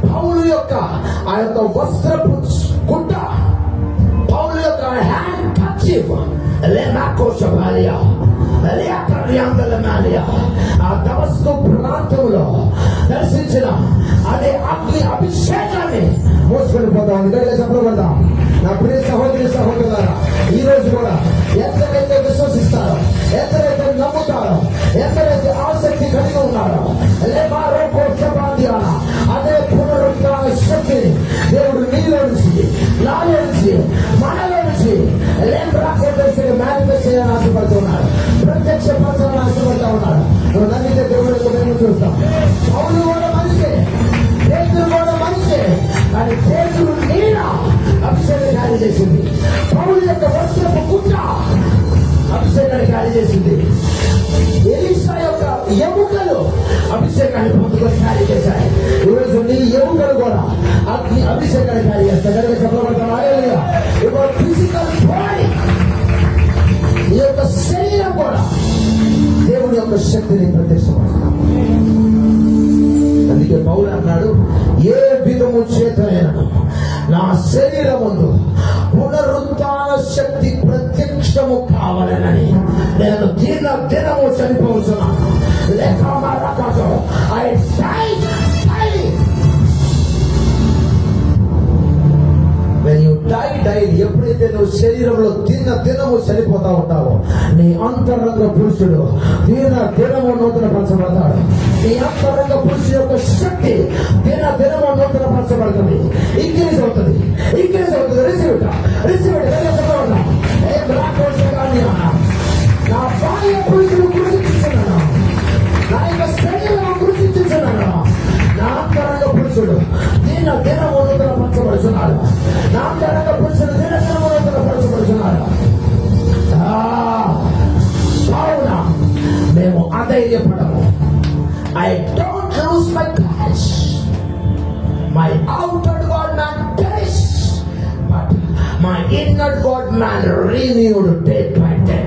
పౌలు యొక్క ఆ యొక్క వస్త్రపు గుడ్డ, పౌలు యొక్క హ్యాండ్ కర్చీఫ్, ఆ దమస్కు ప్రాంతంలో దర్శించిన అదే అగ్ని అభిషేకాన్ని మోసుకొని పోతాం. అందుకని చెప్పబడతాం. నా ప్రియ సహోదరి సహోదరులారా, ఈ రోజు కూడా ఎంతైతే విశ్వసిస్తారో, ఎంతైతే నమ్ముతారో, ఎంతైతే ఆసక్తి కలిగి ఉన్నారో, అదే పునరుత్థాన శక్తిని దేవుడు నీలో నుంచి, నాలో నుంచి, మనలో నుంచి మేనిఫెస్ట్ చేయాలని ఆశపడుతున్నాడు. ప్రత్యక్ష పరచాలని ఆశపడతా ఉన్నాడు. నువ్వు నమ్మితే దేవుడు యొక్క మేము చూస్తాం. పౌలు కూడా మనిషే, పేతురు కూడా మనిషే, కానీ పేతురు నీడ అభిషేకాన్ని ఖాళీ చేసింది. పౌలు యొక్క వస్త్రపు గుడ్డ అభిషేకాన్ని ఖాళీ చేసింది. ఎలీషా యొక్క ఎముకలు అభిషేకాన్ని పొందుకొని ఖాళీ చేశాయి. ఈరోజు నీ ఎముకలు కూడా అగ్ని అభిషేకాన్ని ఖాళీ చేస్తాయి. కనుక చెప్పబడతాను, ఫిజికల్ బాడీ, ఈ యొక్క శరీరం కూడా దేవుని యొక్క శక్తిని ప్రత్యక్షపరుస్తాం. అందుకే పౌలు అన్నాడు, ఏ విధము చేతనైనా నా శరీరముందు పునరుత్థాన శక్తి ప్రత్యక్షము కావాలని నేను దినము చనిపోతున్నాను. లేక ఎప్పుడైతే నువ్వు శరీరంలో దినము చనిపోతా ఉంటావో, నీ అంతరంగ పురుషుడు దినము నూతన పరచబడతాడు. నీ అంతరంగ పురుషుడు యొక్క శక్తి దినము నూతన పరచబడుతుంది. ఇంక్రీజ్ అవుతుంది. నా బాల్య పురుషుడు గుర్తించున్నాను, నా యొక్క శరీరం గుర్తించున్నాను. నా అంతరంగ పురుషుడు దినము నూతన పరచబడుతున్నాడు. నా అంతరంగ పురుషుడు దినము నూతన పరచబడుతున్నాడు. కావున మేము అధైర్యపడము. I don't lose my courage. My outward God man perish, but my inward God man renewed day by day.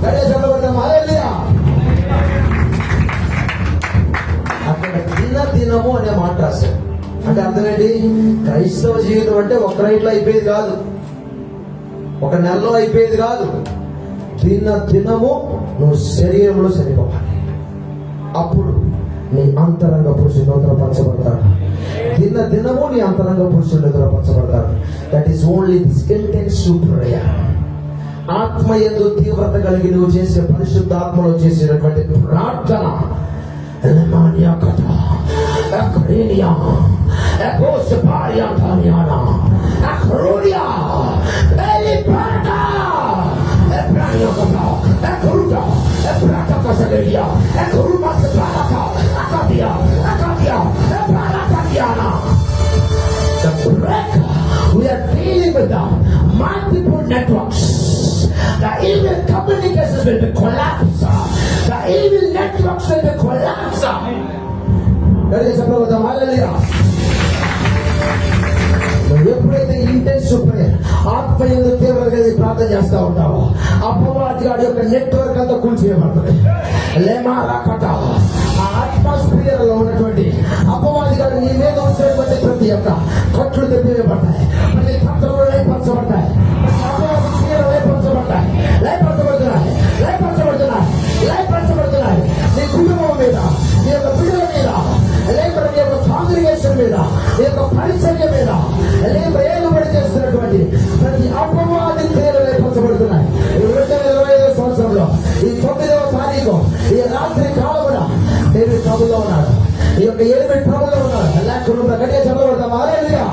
గడియ చదవడం హల్లెలూయా. అక్కడ దినము అనే మాట రాశారు. అంటే అర్థమేంటి? క్రైస్తవ జీవితం అంటే ఒక నైట్లో అయిపోయేది కాదు, ఒక నెలలో అయిపోయేది కాదు. దినము నువ్వు శరీరంలో సరిపోవాలి. అప్పుడు నీ అంతరంగ పురుషుడు నూతనపరచబడతాడు. దినము నీ అంతరంగ పురుషుడు నూతనపరచబడతాడు. That is only this intensive prayer. ఆత్మ యందు తీవ్రత కలిగి నువ్వు చేసే పరిశుద్ధ ఆత్మలో చేసేటటువంటి ప్రార్థన. We are dealing with the multiple networks. The evil communications will be collapsed. The evil networks will be collapsed. నువ్వు ఎప్పుడైతే ఇంటెన్సివ్ ప్రేయర్ ఆత్మ యందు తీవ్రంగా ప్రార్థన చేస్తా ఉంటావో అపవాది గాడి యొక్క నెట్వర్క్ అంతా కూల్చేయబడుతుంది. లేమారాకట ఆ అట్మాస్ఫియర్ లో ఉన్నటువంటి అపవాది గారు నీ మీద వచ్చేటువంటి ప్రతి యొక్క కట్లు తెప్పివేయబడతాయి, ప్రతి తంత్రులు లేపరచబడతాయి, అపవాది క్రియలు లేపరచబడతాయి, లేపరచబడుతున్నాయి, లేపరచబడుతున్నాయి, లేపరచబడుతున్నాయి. నీ కుటుంబం మీద, నీ యొక్క పిల్లల మీద, లేకపోతే నీ యొక్క కాంగ్రిగేషన్ మీద, నీ యొక్క పరిచర్య మీద, లేకపోతే ఏలుబడి చేస్తున్నటువంటి ప్రతి అపవాది క్రియలు లేపరచబడుతున్నాయి. 2025 సంవత్సరంలో ఈ 9వ తారీఖు ఈ రాత్రి కాలమున నేను ప్రభులో ఉన్నాడు. ఈ యొక్క 8 ప్రభులో ఉన్నాడు. లేకుండా గట్టిగా చదవబడతాం. Hallelujah.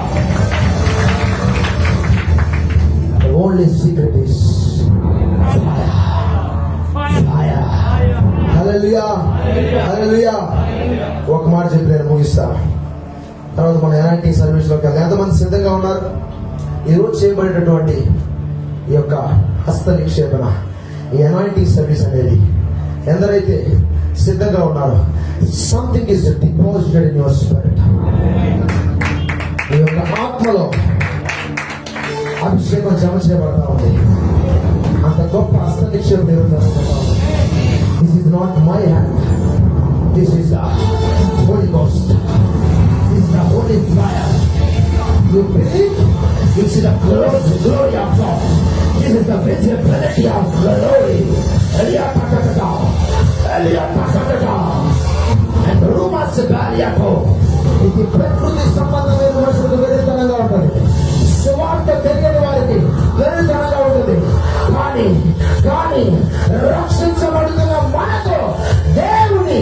Only secret is fire. Hallelujah, hallelujah. ఒక మాట చెప్పి నేను ముగిస్తా. తర్వాత మన ఎలాంటి సర్వీస్ లోకి వెళ్తాం. ఎంతమంది సిద్ధంగా ఉన్నారు? ఈరోజు చేయబడేటటువంటి ఈ యొక్క హస్త నిక్షేపణ, ఈ ఎలాంటి సర్వీస్ అనేది ఎందరైతే సిద్ధంగా ఉన్నారో, something is deposited in your spirit. ఈ యొక్క ఆత్మలో అభిషేకం జమ చేయబడతా ఉంది. అంత గొప్ప హస్త నిక్షేపం జరుగుతుంది. This is not my hand, this is the Holy Ghost, this is the holy fire. You believe? This is the glory of God. This is the visibility of glory. Eliyatakata, Eliyatakata, and rumors Eliyato. ఇది ప్రకృతి సంబంధమైన మనుషులకు వెరితనంగా ఉంటుంది. సువార్త తెలియని వారికి వెరితనంగా ఉంటుంది. కానీ రక్షించబడుతున్న మనకు దేవుని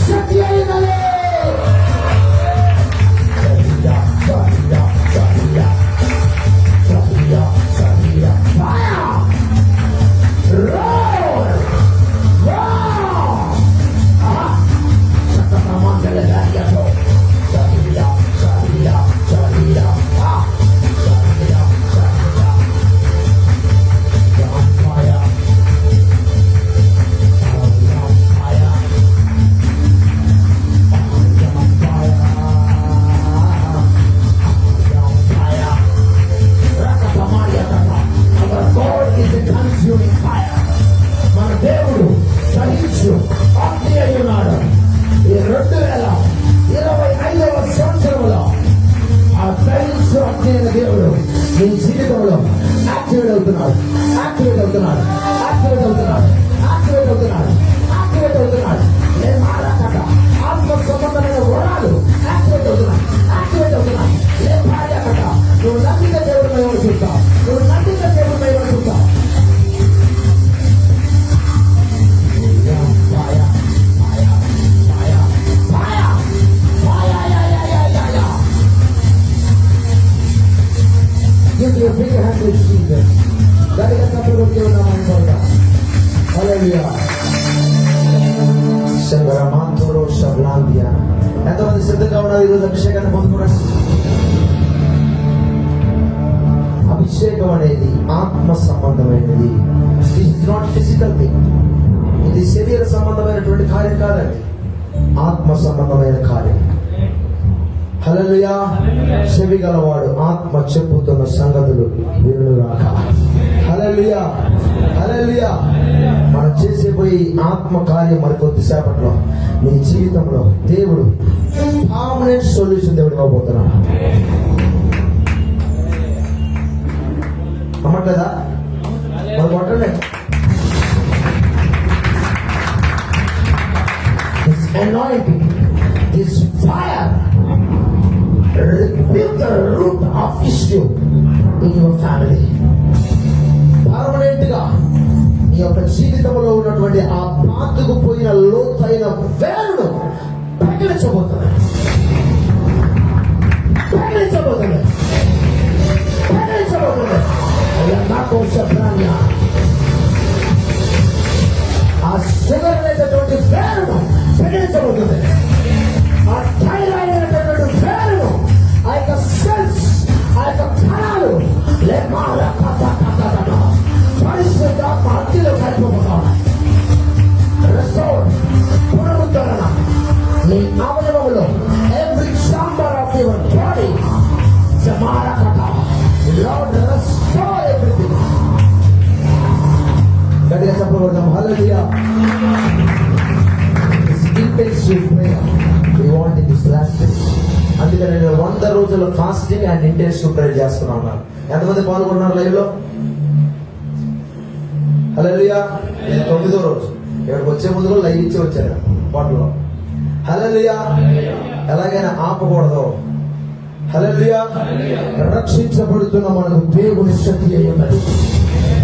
శక్తి అయినదే. మన దేవుడు సహించు అగ్ని అయి ఉన్నాడు. ఈ 2025వ సంవత్సరంలో ఆ సహించు అగ్ని అయిన దేవుడు నీ జీవితంలో యాక్టివేట్ అవుతున్నాడు, యాక్టివేట్ అవుతున్నాడు, యాక్టివేట్ అవుతున్నాడు, యాక్టివేట్ అవుతున్నాడు, యాక్టివేట్ అవుతున్నాడు. నేను మాట్లాడక ఆత్మ సంబంధమైన వరాలు యాక్టివేట్ అవుతున్నాడు, యాక్టివేట్ అవుతున్నాడు. నేను మాట్లాడక నువ్వు నమ్మిక దేవుడు మేము చూస్తావు, నువ్వు నమ్మిక దేవుడు మేము చూస్తావు. Give me a big hand to Jesus. That is a couple of you now, my brother. Hallelujah. Shangaramantoro Shablandia. ఎంతమంది సిద్ధంగా ఉన్నారు ఈరోజు అభిషేకాన్ని పొందుకోవడానికి? అభిషేకం అనేది ఆత్మ సంబంధమైనది. This is not physical thing. ఇది శరీర సంబంధమైనటువంటి కార్యం కాదండి, ఆత్మ సంబంధమైన కార్యం. హల్లెలూయా. చెవి గలవాడు ఆత్మ చెప్పుతున్న సంగతులు వినుగాక. హల్లెలూయా, హల్లెలూయా. మనం చేసేపోయి ఆత్మ కార్యం మరికొద్ది సేపట్లో మీ జీవితంలో దేవుడు పర్మనెంట్ సొల్యూషన్ దేవుడు ఇవ్వబోతున్నాడు. నమ్మట్లేదా? మరి కొట్టండి. This anointing, this fire, rebuke the root of issue in your family. Permanent గా నీ యొక్క జీవితంలో ఉన్నటువంటి ఆ పాతుకు పోయిన లోతైన వేరును ప్రకటించబోతున్నాడు. ఆ షుగర్ అనేటటువంటి వేరును ప్రకటించబోతుంది. ఆ థైరాయిడ్ అనేటటువంటి వేరును, ఆ యొక్క సెల్స్, ఆ యొక్క కణాలు పరిశుద్ధాత్మ అగ్నిలో కలిపబోతాడు. పునరుద్ధరణ నీ అవయవములో every chamber of your body. Lord, restore everything. గట్టిగా చెప్పబడతాం. హల్లెలూయా. This intensive prayer we want in this last day. అందుకని నేను 100 రోజుల ఫాస్టింగ్ అండ్ ఇంటెన్సివ్ ప్రేయర్ చేస్తున్నాను. ఎంతమంది పాల్గొన్నారు లైవ్ లో? హల్లెలూయా. 9వ రోజు ఇక్కడికి వచ్చే ముందు కూడా లైవ్ ఇచ్చి వచ్చారు పాటలో. హల్లెలూయా. ఎలాగైనా ఆపకూడదు. హల్లెలూయా. రక్షించబడుతున్న మనకు దేవుని శక్తి అయి ఉన్నది.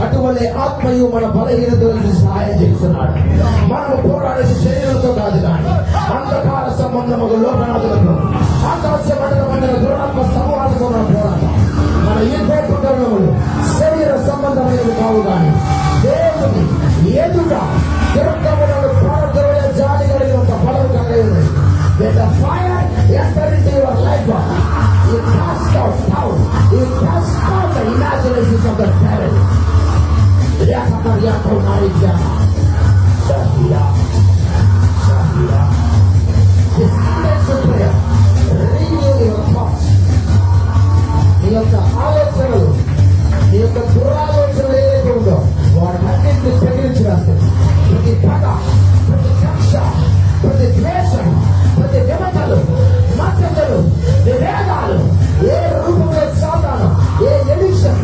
అటువంటి ఆత్మయు మన బలహీనతలకు సహాయం చేస్తున్నాడు. మనము పోరాడేది శరీరంతో కాదు, కానీ అంధకార సంబంధముగా లోకనాథులకు, ఆకాశ మండలమైన దురాత్మ సమూహాలతో మన పోరాటం. మన ఈ ఉపకరణములు శరీర సంబంధమైనవి కావు, కానీ దేవుని ఎదుట దుర్గములను ప్రార్థన జాలి కలిగినంత బలం కలిగి ఉన్నది. Let the fire enter into your life. You cast out power. You cast out the imaginations of the devil. This intensive prayer, renew your thoughts. నీ యొక్క ఆలోచనలు, నీ యొక్క దురాలోచనలు ఏదైతే ఉందో వాటన్నింటినీ తగిలించి రాస్తుంది. ప్రతి పగ, ప్రతి కక్ష, ప్రతి ద్వేషం, ప్రతి విమతలు, మద్దతులు, విభేదాలు, ఏ రూపంలో సాతాను, ఏ ఎడిక్షన్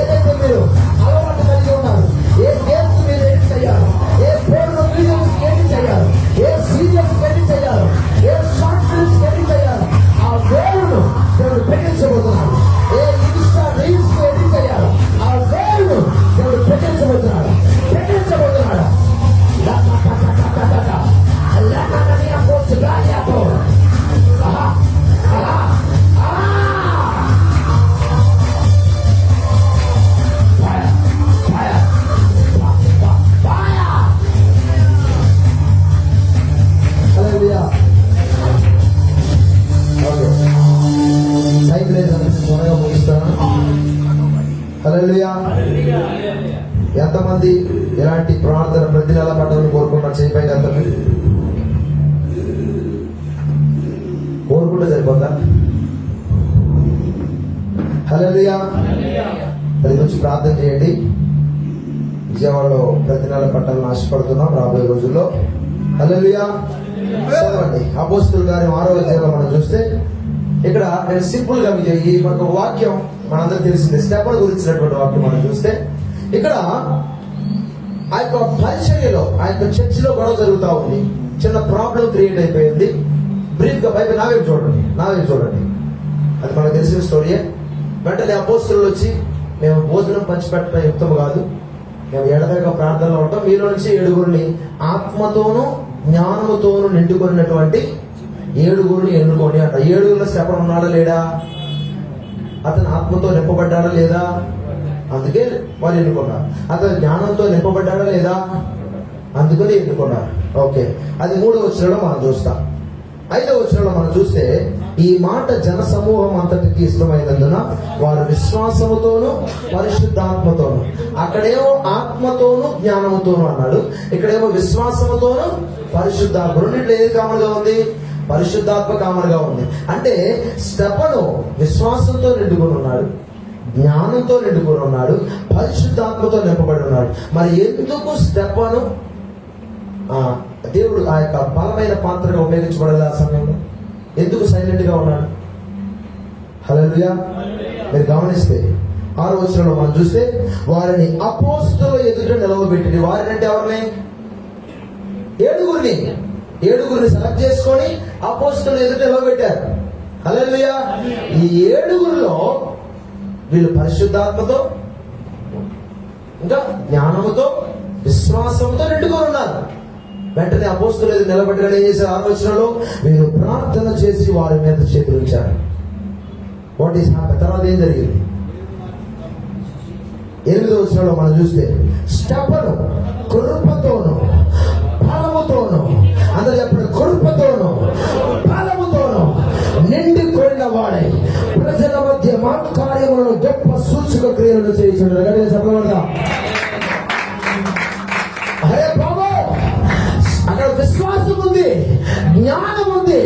ఏదైతే మీరు అలవాటు కలిగి ఉన్నారు, ఏ గేమ్స్ మీరు ఎడిట్ అయ్యారు, ఏ ఫోన్లో వీడియోస్ ఎడిట్ అయ్యారు, ఏ సీరియల్స్ ఎడిట్ అయ్యారు, ఏ షార్ట్ ఫిల్మ్స్ ఎడిట్ అయ్యారు, ఆ వేరును దేవుడు పెట్టించబోతున్నాడు. ఏ ఇన్స్టా రీల్స్ ఎడిట్ అయ్యారు, ఆ వేరును దేవుడు పెట్టించబోతున్నాడు. హల్లెలూయా. ఎంతమంది ఇలాంటి ప్రార్థన ప్రతి నెల పట్టాలని కోరుకున్నారు? చేయి పైకి ఎంతమంది కోరుకుంటే సరిపోతా? హల్లెలూయా. అది గురించి ప్రార్థన చేయండి. విజయవాడలో ప్రతి నెల పట్టాలని ఆశపడుతున్నాం రాబోయే రోజుల్లో. హల్లెలూయా. చదవండి అపోస్తలుల కార్యం 6వ అధ్యాయంలో మనం చూస్తే ఇక్కడ నేను సింపుల్ గా ఈ మనకు వాక్యం మనందరికి తెలిసిందే. స్టెఫను గురించినటువంటి వాక్యం మనం చూస్తే ఇక్కడ ఆ యొక్క పరిచర్యలో, ఆ యొక్క చర్చిలో గొడవ జరుగుతూ ఉంది. చిన్న ప్రాబ్లం క్రియేట్ అయిపోయింది. బ్రీఫ్ గా పైపు నావేం చూడండి, అది మనకు తెలిసిన స్టోరీయే. వెంటనే అపోస్తలులు వచ్చి, మేము భోజనం పంచిపెట్టడం యుక్తం కాదు, మేము ఎడతెగక ప్రార్థనలో ఉంటాం, మీలో నుంచి 7గురిని ఆత్మతోనూ జ్ఞానముతోనూ నిండుకున్నటువంటి 7గురిని ఎన్నుకోండి అంట. 7గురిలో స్టెఫను ఉన్నాడా లేడా? అతను ఆత్మతో నింపబడ్డాడా లేదా? అందుకే వాళ్ళు ఎన్నుకున్నారు. అతను జ్ఞానంతో నింపబడ్డాడా లేదా? అందుకని ఎన్నుకున్నారు. ఓకే, అది 3వ వచనంలో మనం చూస్తాం. 5వ వచనంలో మనం చూస్తే ఈ మాట జన సమూహం అంతటికి ఇష్టమైనందున వారు విశ్వాసముతోను పరిశుద్ధాత్మతోను, అక్కడేమో ఆత్మతోను జ్ఞానముతోను అన్నాడు, ఇక్కడేమో విశ్వాసముతోను పరిశుద్ధాత్మ. రెండింటిలో ఏది కామన్ గా ఉంది? పరిశుద్ధాత్మ కామన్ గా ఉంది. అంటే స్టెఫను విశ్వాసంతో నిండుకొని ఉన్నాడు, జ్ఞానంతో నిండుకొని ఉన్నాడు, పరిశుద్ధాత్మతో నింపబడి ఉన్నాడు. మరి ఎందుకు స్టెఫను దేవుడు ఆ యొక్క బలమైన పాత్రగా ఉపయోగించబడలేదు ఆ సమయంలో? ఎందుకు సైలెంట్ గా ఉన్నాడు? హల్లెలూయా. మీరు గమనిస్తే 6వ వచనంలో మనం చూస్తే వారిని అపోస్తలుల ఎదుట నిలవబెట్టి, వారిని అంటే ఎవరిని? ఏడుగురిని సెలెక్ట్ చేసుకొని అపోస్తలుల ఎదుట నిలవబెట్టారు. హల్లెలూయా. ఈ 7గురిలో వీళ్ళు పరిశుద్ధాత్మతో, ఇంకా జ్ఞానముతో, విశ్వాసంతో నిండుకొని ఉన్నారు. వెంటనే అపోస్తలులు ఎదుట నిలబెట్టగానే ఏం చేశారు? 6వ వచనంలో వీరు ప్రార్థన చేసి వారి మీద చేతులు ఉంచారు. What is happy? తర్వాత ఏం జరిగింది? 8వ వచనంలో మనం చూస్తే స్టెఫను కృపతోను బలముతోను, అందరూ చెప్పండి, కృపతోను బలముతోను నిండికొన్న వాడై ప్రజల మధ్య కార్యములను గొప్ప సూచక క్రియలను చేయించాడు. గట్టిగా చెప్పగలరా? అరే బాబు, అక్కడ విశ్వాసం ఉంది, జ్ఞానం ఉంది,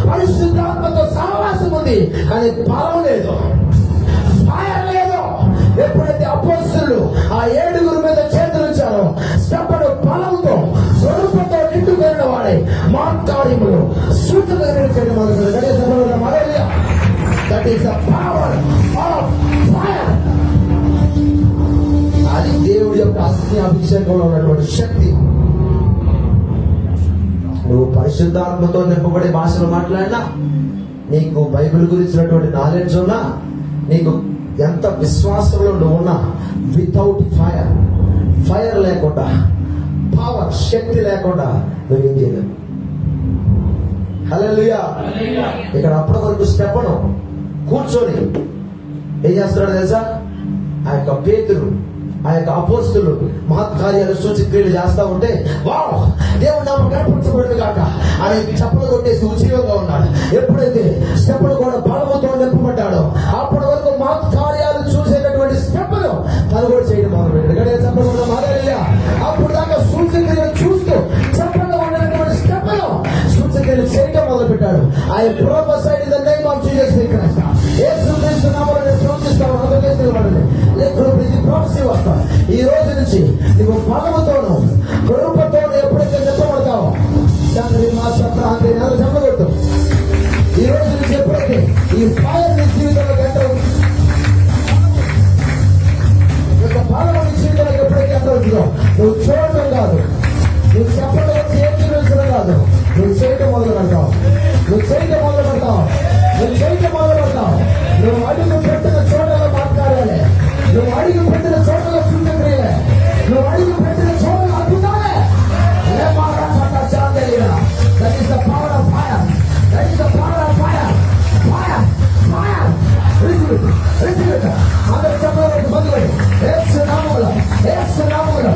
పరిశుద్ధాత్మతో సహవాసం ఉంది, కానీ బలం లేదు, ఫైర్ లేదు. ఎప్పుడైతే అపోస్తలులు ఆ 7గురి మీద చేతులు ఉంచారో స్టెఫను బలంతో స్వరూపంతో నిండుకొనిన వాడై కార్యములు సూచనలు చేయడం మొదలుపెట్టాడు. That is the power of fire. అది దేవుడి యొక్క అగ్ని అభిషేకంలో ఉన్నటువంటి శక్తి. నువ్వు పరిశుద్ధాత్మతో నింపబడే భాషలు మాట్లాడినా, నీకు బైబిల్ గురించినటువంటి నాలెడ్జ్ ఉన్నా, నీకు ఎంత విశ్వాసంలో నువ్వు ఉన్నా, వితౌట్ ఫైర్ లేకుండా, పవర్ శక్తి లేకుండా నువ్వేం చేయలేవు. హల్లెలూయా. ఇక్కడ అప్పటి వరకు స్టెఫను కూర్చొని ఏం చేస్తున్నాడు తెలుసా? ఆ యొక్క పేతురు, ఆ యొక్క అపోస్తలులు మహత్కార్యాలు సూచక్రియలు చేస్తా ఉంటే, వావ్, దేవుడు నామం కనపరచబడింది కాక అని చప్పలు కొట్టేసి ఉచితంగా ఉన్నాడు. ఎప్పుడైతే స్టెఫను కూడా బలముతో నింపబడ్డాడో అప్పటి వరకు మహత్కార్యాలు చూసేటటువంటి స్టెఫను తను కూడా చేయడం మొదలుపెట్టాడు. చెప్పకుండా మారేయ్యా. అప్పుడు దాకా సూచక్రియలు చూస్తూ చెప్పంగా ఉన్నటువంటి స్టెఫను సూచక్రియలు చేయడం మొదలుపెట్టాడు. ఆయన prophesied in the name of Jesus Christ. యేసుక్రీస్తు నామములో నేను ప్రవచిస్తాను, అందుకే నిలబడండి. లేకపోతే ఇది ప్రొఫెసీ వస్తా. ఈ రోజు నుంచి నువ్వు బలముతోను కృపతోను ఎప్పుడైతే నింపబడతావో దాన్ని చెప్పగొట్టు. ఈ రోజు నుంచి ఎప్పుడైతే ఈ ఫైర్ నీ జీవితంలో ఎంటర్, బలం నీ జీవితంలో ఎప్పుడైతే ఎంటర్ అవుతుందో, నువ్వు చూడటం కాదు, నువ్వు చెప్పడం చేతి తెలుసడం కాదు, నువ్వు చేయటం మొదలు పెడతావు. నువ్వు చేయటం మొదలు పెడతావు. నువ్వు చేయటం మొదలు పెడతావు. నువ్వు అడుగు పెట్టిన చోటలో మాట్లాడాలి. నువ్వు అడుగు పెట్టిన చోటలో సూచక్రియలే. నువ్వు అడుగు పెట్టిన చోటలో అద్భుతాలే. That is the power of fire. That is the power of fire. Fire, fire. Receive it, receive it. అందరూ చెప్పడానికి మొదలుపెట్టి యేసు నామములో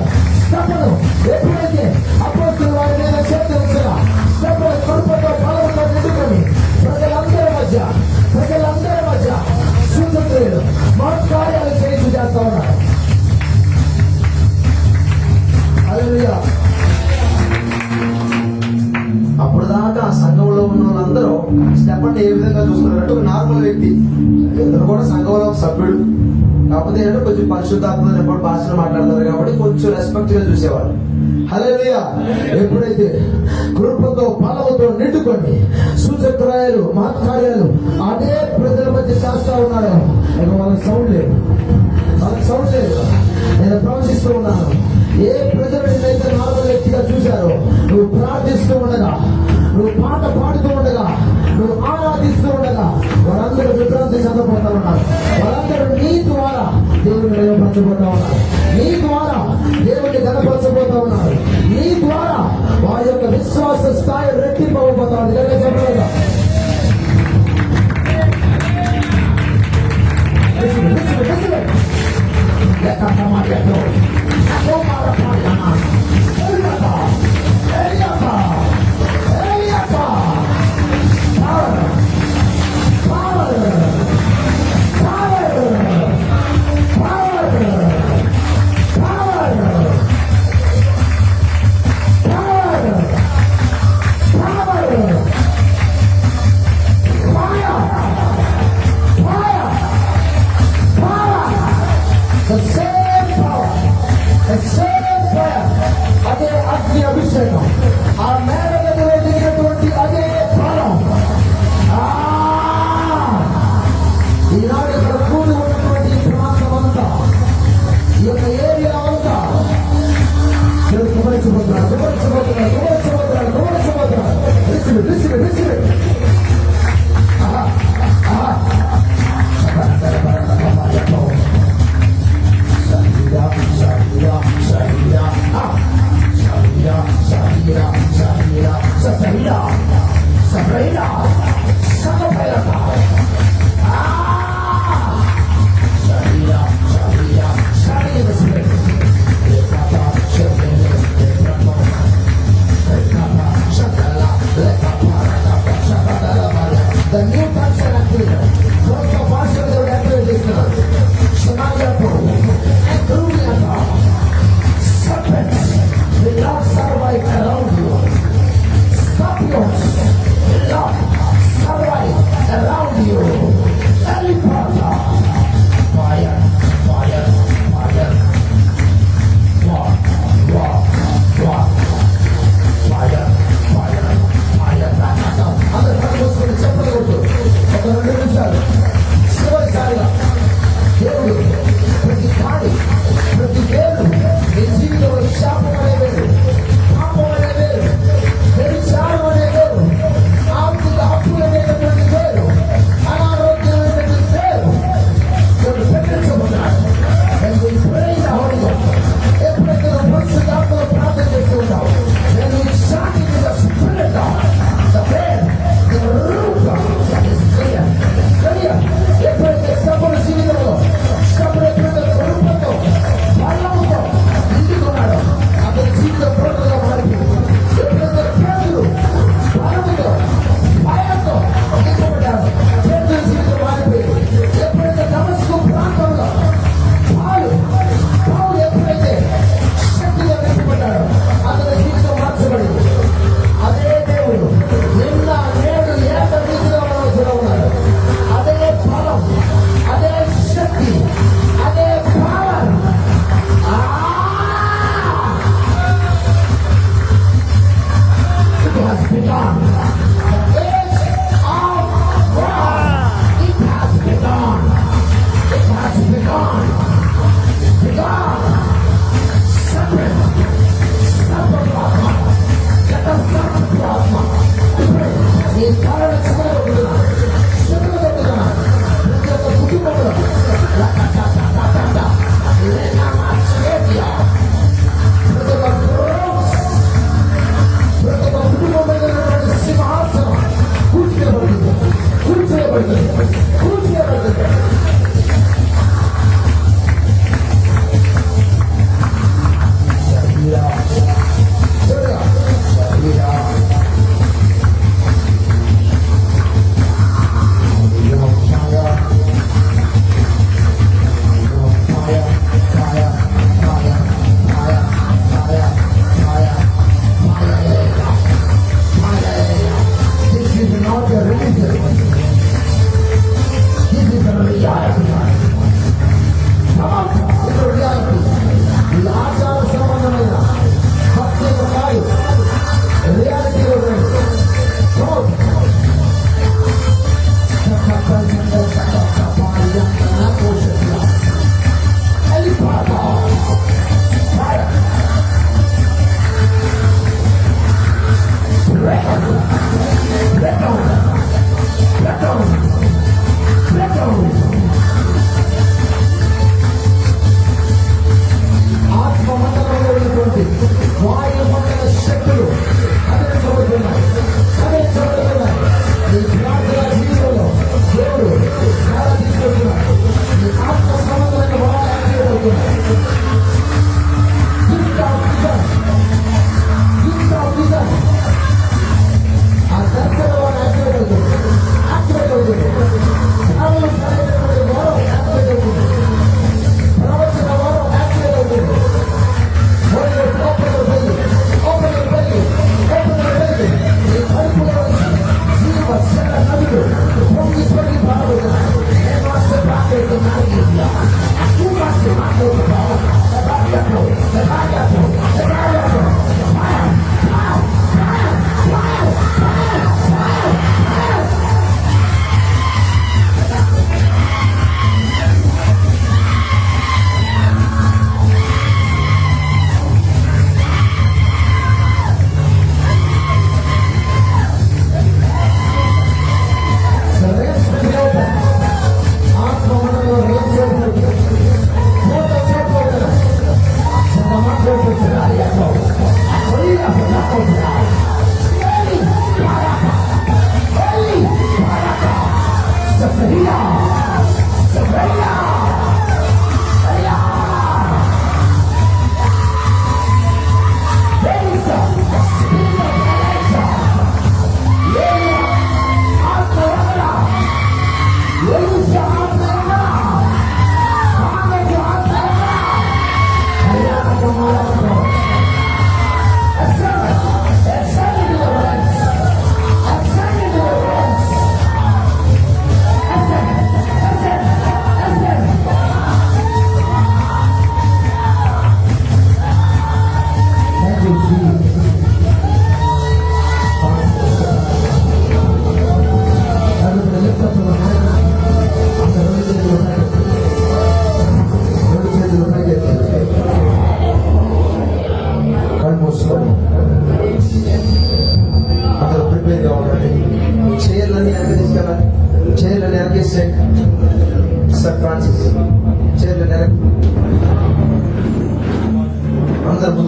స్టెఫను ఎప్పుడైతే అపోస్తలుల వారి మీద చేతులు ఉంచగా స్టెఫను కృపతో బలముతో నిండుకొని ప్రజలందరి మధ్య సూచక్రియలు మహత్కార్యాలు చేస్తా ఉన్నారు. హల్లెలూయా. అప్పుడు దాకా ఆ సంఘంలో ఉన్న వాళ్ళందరూ స్టెఫన్ ఏ విధంగా చూస్తున్నారంటే ఒక నార్మల్ వ్యక్తి, ఇతను కూడా సంఘంలో ఒక సభ్యుడు, కాకపోతే ఏంటంటే కొంచెం పరిశుద్ధాత్మ ఎప్పుడు భాషలు మాట్లాడతారు కాబట్టి కొంచెం రెస్పెక్ట్ గా చూసేవాడు. హల్లెలూయా. ఎప్పుడైతే కృపతో బలముతో నిండుకొని సూచక్రియలు మహత్కార్యాలు అదే ప్రజల మధ్య చేస్తా ఉన్నాడు. ఇక వాళ్ళకి సౌండ్ లేదు. నేను ప్రవచిస్తూ ఉన్నాను. ఏ ప్రజలు నిన్నైతే నార్మల్ వ్యక్తిగా చూశారో, నువ్వు ప్రార్థిస్తూ ఉండగా, నువ్వు పాట పాడుతూ ఉండగా, నువ్వు ఆరాధిస్తూ ఉండగా వారందరూ విభ్రాంతి చెందబోతా ఉన్నారు. వారందరూ నీ ద్వారా దేవుని నిలబరచబోతా ఉన్నారు. నీ ద్వారా దేవుడిని గణపరచబోతా ఉన్నారు. నీ ద్వారా వారి యొక్క విశ్వాస స్థాయి రెట్టింపు అవ్వబోతా ఉంది. చెప్పలేదా?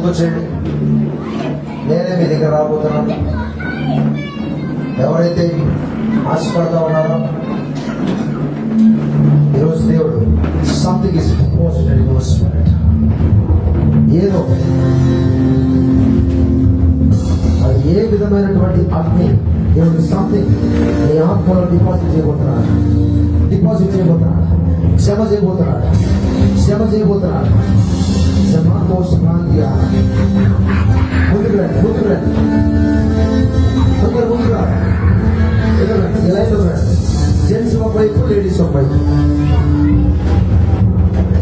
వచ్చేయండి. నేనే మీ దగ్గర రాబోతున్నాను. ఎవరైతే ఆశపడతా ఉన్నారో ఈరోజు దేవుడు something is deposited in your spirit. ఏదో అది ఏ విధమైనటువంటి అగ్ని దేవుడు సంథింగ్ నీ ఆత్మలో డిపాజిట్ చేయబోతున్నాడు. శ్రమ చేయబోతున్నాడు. జెంట్స్ వైపు లేడీస్ వైపు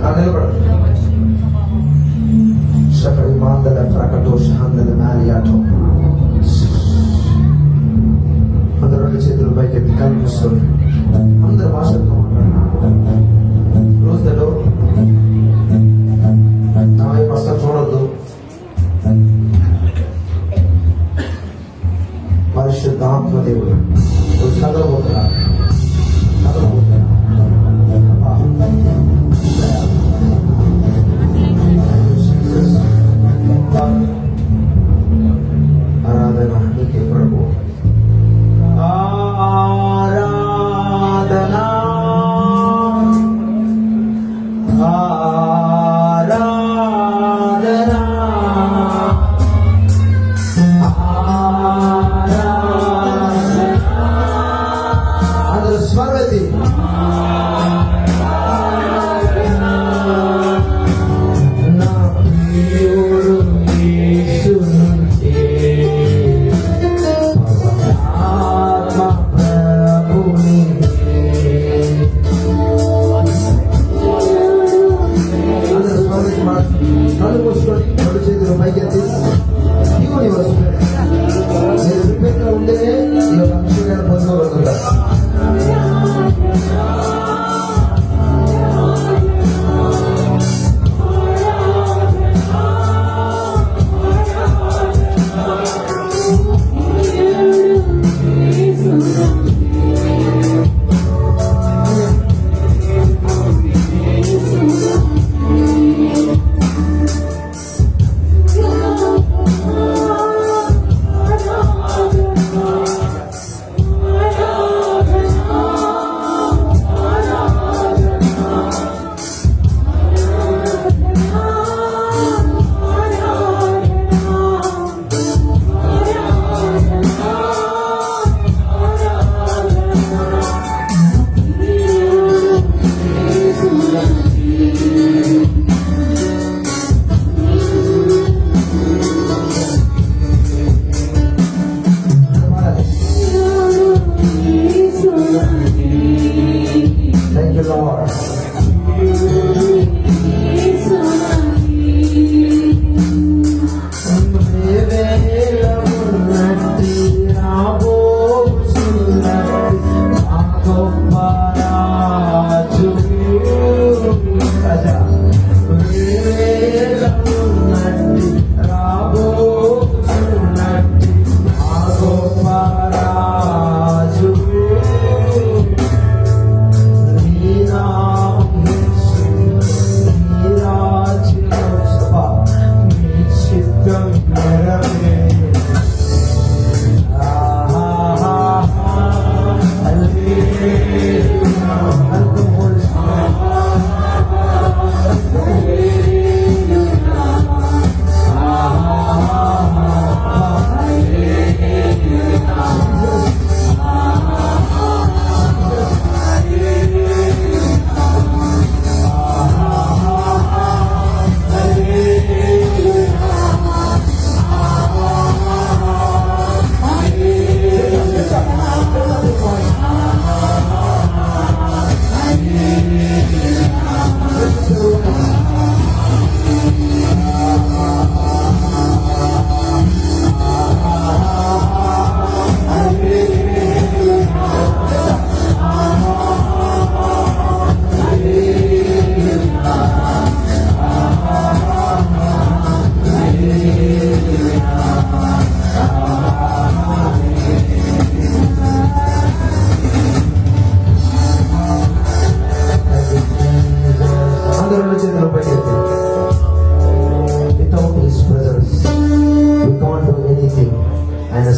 నిలబడదు. షకడి మాందల ప్రకటోష అందల మ్యాలియాటో. అందరూ రెండు చేతులు పైకెత్తి కనిపిస్తుంది. అందరు భాషలతో క్లోజ్ ద డోర్. నా వైపు అసలు చూడొద్దు. పరిశుద్ధ ఆత్మదేవుడు చదవబోతున్నాడు. ఆరాధన నీకే ప్రభు. ఆరాధనా ఆరాధనా ఆరాధనా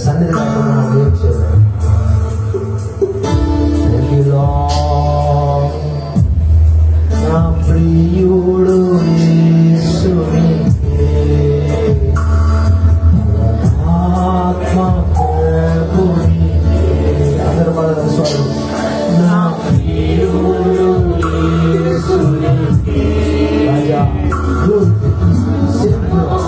సన్నిధి లేకుండా మనం ఏం చేయలేం. Thank you, Lord. నా ప్రియుడు యేసునికే ఆత్మ ప్రభునికే. అందరూ పదాలు స్వామి. నా ప్రియుడు యేసునికే. రాజా good simple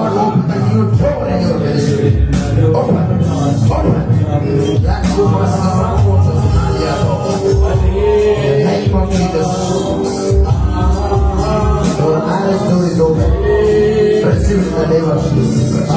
God open a new door in your ministry. Open. That door must come out. In the name of Jesus. Your marriage door is open. Receive in the name of Jesus Christ.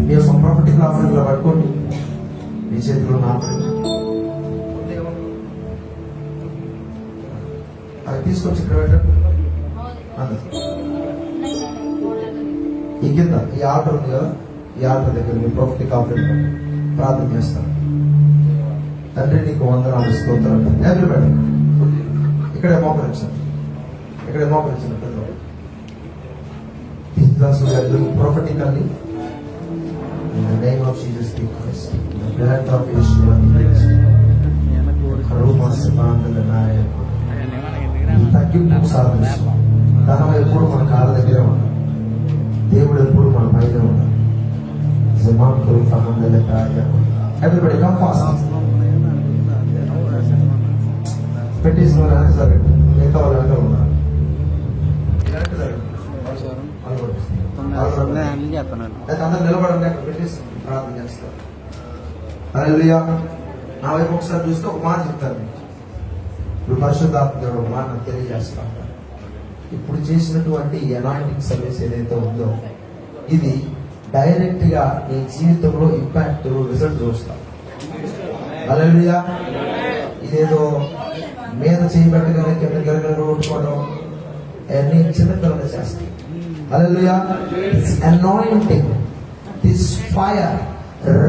మీరు ఒక property కావాలని ఇలా పట్టుకోండి. మీ చేతిలో అది తీసుకొచ్చి ఇక్కడ పెట్టండి. ఈ కింద ఈ ఆర్డర్ ఉంది కదా, ఈ ఆర్డర్ దగ్గర మీ ప్రాపర్టీ కావాలి ప్రార్థన చేస్తాను. తండ్రి నీకు వందనాలు స్తోత్రాలు. ఎదురు పెట్టండి. ఇక్కడే మోకరించండి. ఇక్కడే మోకరించండి. Prophetically, in the name of Jesus Christ, the blood of Yeshua Christ, Karuma Samandalanaya, తగ్గింపు సాధించు. ధనం ఎప్పుడు మన కాళ్ళ దగ్గర ఉన్నాడు, దేవుడు ఎప్పుడు మన పైన ఉన్నాడు. జమాన్ కరు సమందలకాయ. Everybody come fast. పెట్టేసిన వాళ్ళు సరే మిగతా వాళ్ళు వెనక ఉన్నారు. అందరూ నిలబడండి. అక్కడ పెట్టేసి ప్రార్థన చేస్తారు. హల్లెలూయా. నా వైపు ఒకసారి చూస్తే ఒక మాట చెప్తాను. ఇప్పుడు పరిశుద్ధాత్మ ఒక మాట నాకు తెలియజేస్తాను. ఇప్పుడు చేసినటువంటి అనాయింటింగ్ సర్వీస్ ఏదైతే ఉందో ఇది డైరెక్ట్ గా నీ జీవితంలో ఇంపాక్ట్ రిజల్ట్ చూస్తాం. హల్లెలూయా. ఇదేదో మీద చేయబెట్టగానే కింద గరగర కొట్టుకోవడం అన్ని చిన్నతనంగా చేస్తాయి. Hallelujah. This anointing, this fire,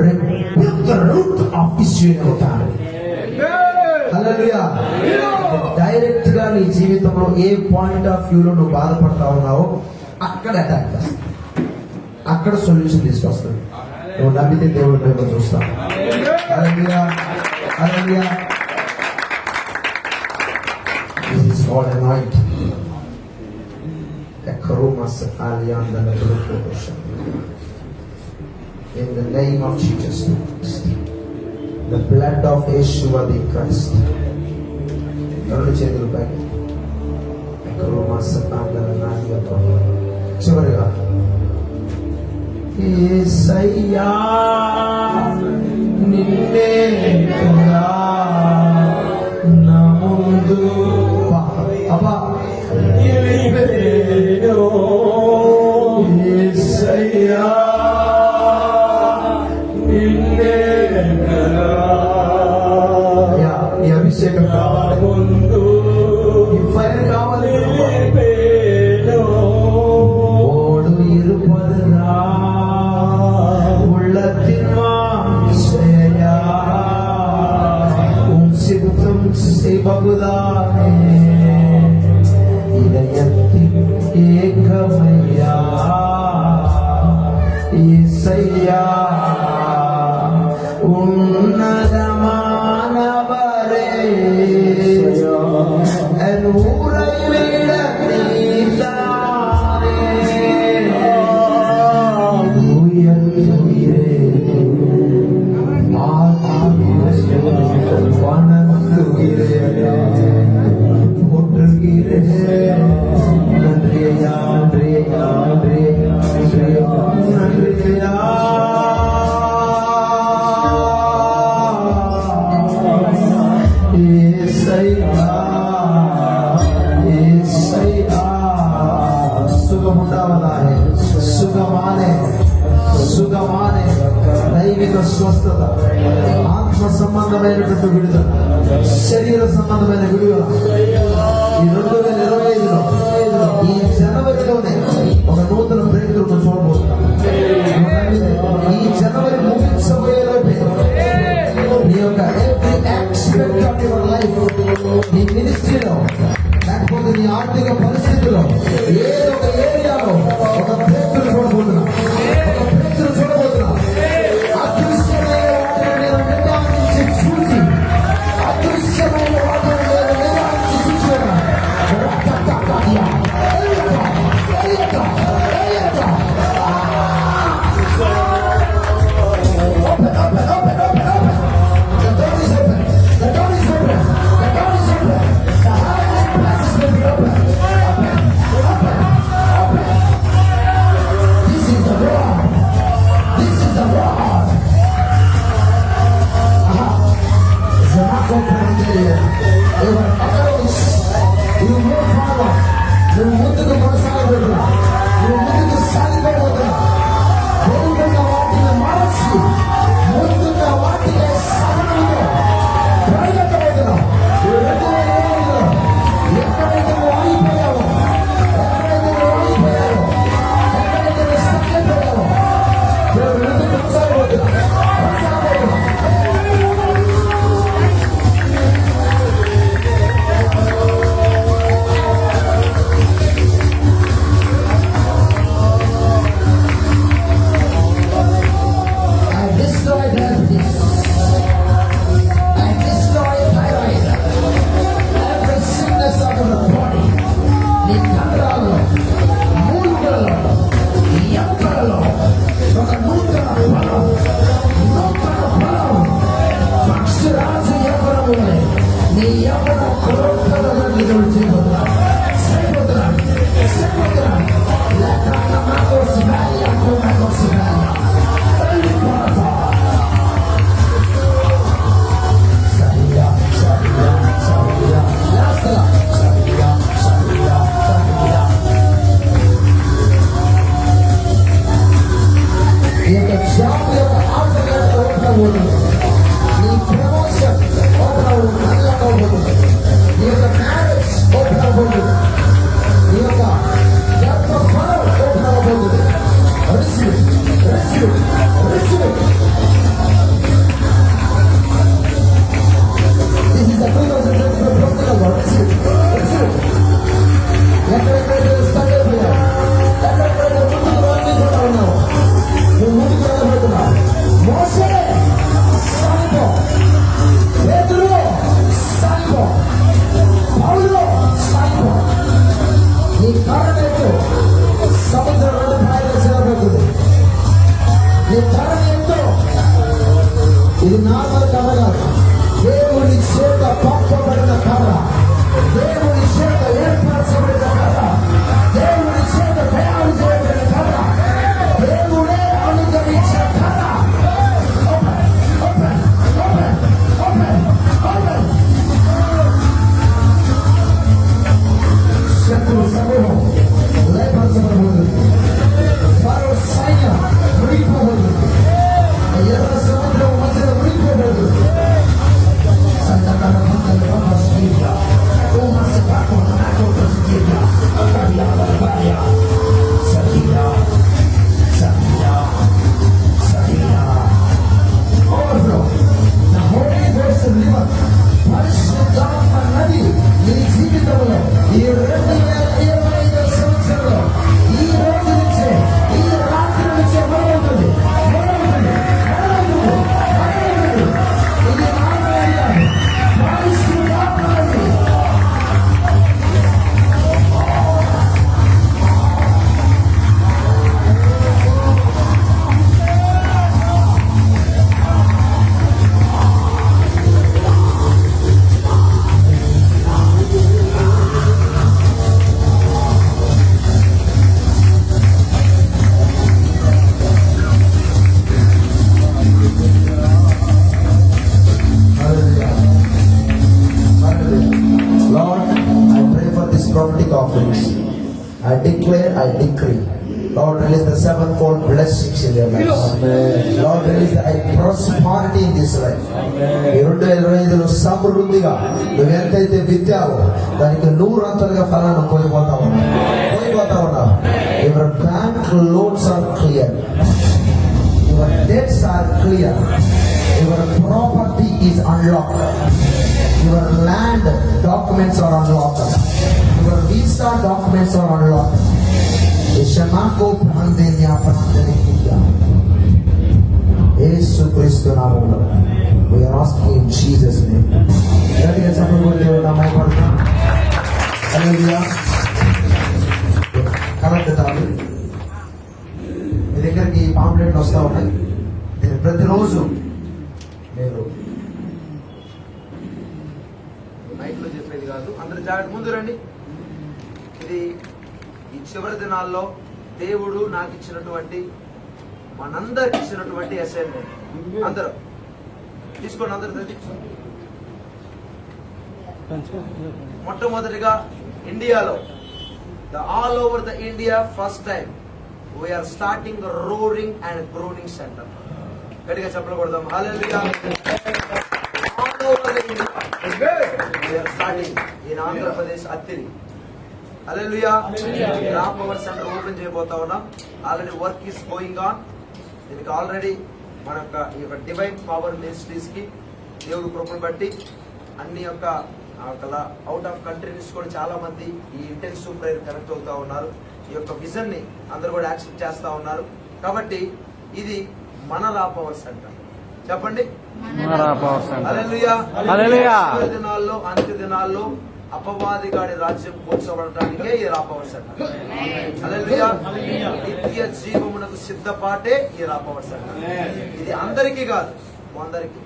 rebuke the root of issue in your family. Hallelujah. Direct గా నీ జీవితంలో ఏ పాయింట్ ఆఫ్ వ్యూ లో నువ్వు బాధపడతా ఉన్నావో అక్కడ అటాక్ చేస్తుంది, అక్కడ సొల్యూషన్ తీసుకొస్తుంది. నువ్వు నమ్మితే దేవుడు మేము చూస్తాం. హల్లెలూయా, హల్లెలూయా. This is called anointing. In the name of Jesus Christ, the blood of Yeshua the Christ. రెండు చేతులు పైకి. చివరిగా యేసయ్యా నిన్నే కదా నా ముందు అబ్బా యేసయ్యా నిన్నే కదా. ఈ అభిషేకం కావాలి, ఈ ఫైర్ కావాలి. ఓడు ఇరుపదరా உள்ளத்தின் வாஞ்சையா உன் சித்தம் செய்பகுதானே இதயத்தின் ஏக்கமையா இசையா உன்னதமானவரே என் ஊரை விட நீதானே உயர்ந்துயிரே வணங்குகிறே போற்றுகிறே. நன்றியா நன்றியா நன்றியா நன்றியா. యేసయ్యా యేసయ్యా సుఖముండావదానే సుఖమానే సుఖమానే దైవిక స్వస్థత, ఆత్మ సంబంధమైనటువంటి విడుదల, శరీర సంబంధమైన విడుదల ఈ 2025లో ఈ జనవరిలోనే ఒక నూతన బ్రేక్‌త్రూను చూడబోతున్నాం. ఈ జనవరి ముగించబోయేలోపే నీ యొక్క every aspect of your life, నీ మినిస్ట్రీలో లేకపోతే నీ ఆర్థిక పరిస్థితిలో ఏదో ఒక ఏరియాలో ఒక బ్రేక్‌త్రూ చూడబోతున్నాం, ఒక బ్రేక్‌త్రూ చూడబోతున్నాం. అదృశ్యమైన వాటిని నేను నిర్ణయించి చూసి, అదృశ్యమైన వాటిని నేను నిర్ణయించి చూసాను. నువ్వు ముందుకు కొనసాగబోతున్నా, నువ్వు ముందుకు సాగిపోబోతున్నా. వెనుకున్న వాటిని మార్చి ముందున్న వాటిని సహనంలో పరిగెత్తబోతున్నావు. ఎక్కడైతే నువ్వు ఆగిపోయావో, ఎక్కడైతే నువ్వు ఆగిపోయావో, ఎక్కడైతే నువ్వు స్టక్ అయిపోయావో, నువ్వు ముందుకు కొనసాగబోతున్నా, కొనసాగబోతున్నా. నువ్వు ముందుకు వెళ్ళబోతున్నావు. ఇది నార్మల్ కర్ర కాదు, దేవుని చేత పంపబడిన కర్ర, దేవుని చేత ఏర్పరచబడిన కర్ర, దేవుని చేత తయారు చేయబడిన కర్ర, దేవుడే అనుగ్రహించిన కర్ర. శత్రు సమూహం లయపరచబడుతుంది, ఫరో సైన్యం మునిగిపోబడుతుంది, ఎర్ర సముద్రం మధ్యలో మునిగిపోబడుతుంది. పరిశుద్ధాత్మ నది నీ జీవితంలో ఈ 2025 సంవత్సరంలో ఈ రోజు నుంచే, ఈ రాత్రి నుంచే మొదలవుతుంది. ఇది ఆనందంగా పరిశుద్ధాత్మ నది. Lord, I pray for these prophetic offerings. I declare, I decree. Lord, release the sevenfold blessings in their lives. Lord, release the prosperity in this life. ఈ 2025లో సమృద్ధిగా నువ్వు ఎంతైతే విత్తావో దానికి 100 ఫలాన్ని పోయిపోతా ఉన్నావు. Your bank loans are clear. Your debts are clear. Your property is unlocked. Your land documents are unlocked. Your visa documents are unlocked. Yeshamako Pandenya Pandenya. Yesu Christo namulo. We are asking in Jesus' name. Let us support namai padta. Hallelujah. Correct తాను మీ దగ్గరికి పాంప్లెట్లు వస్తూ ఉన్నాయి. నేను ప్రతిరోజు నేను మైక్లో చెప్పేది కాదు, అందరు జాగ్రత్త ముందు రండి. ఇది ఈ చివరి దినాల్లో దేవుడు నాకు ఇచ్చినటువంటి, మనందరికి ఇచ్చినటువంటి అసైన్మెంట్. అందరూ తీసుకోండి, అందరూ మొట్టమొదటిగా ఇండియాలో all over the India first time we are starting a roaring and groaning center. గట్టిగా చెప్పలు కొడదాం. హల్లెలూయా. All over the India we are starting in Andhra Pradesh Attiri. Hallelujah. Ram power centre open చేయబోతా ఉన్నాం. Already work is going on. దీనికి already మన ఈ యొక్క divine power ministries కి దేవుడు కృపను బట్టి అన్ని యొక్క అవుట్ ఆఫ్ కంట్రీ నుంచి కూడా చాలా మంది ఈ ఇంటెన్సివ్ ప్రేయర్ కనెక్ట్ అవుతా ఉన్నారు. ఈ యొక్క విజన్ ని అందరూ కూడా యాక్సెప్ట్ చేస్తా ఉన్నారు. కాబట్టి ఇది మన రా పవర్ సెంటర్. చెప్పండి, హల్లెలూయా. దినాల్లో అంత్య దినాల్లో అపవాది గాడి రాజ్యం కూర్చోబడటానికే ఈ రా పవర్ సెంటర్. హల్లెలూయా. నిత్య జీవమునకు సిద్ధపాటే ఈ రా పవర్ సెంటర్. ఇది అందరికీ కాదు, అందరికీ.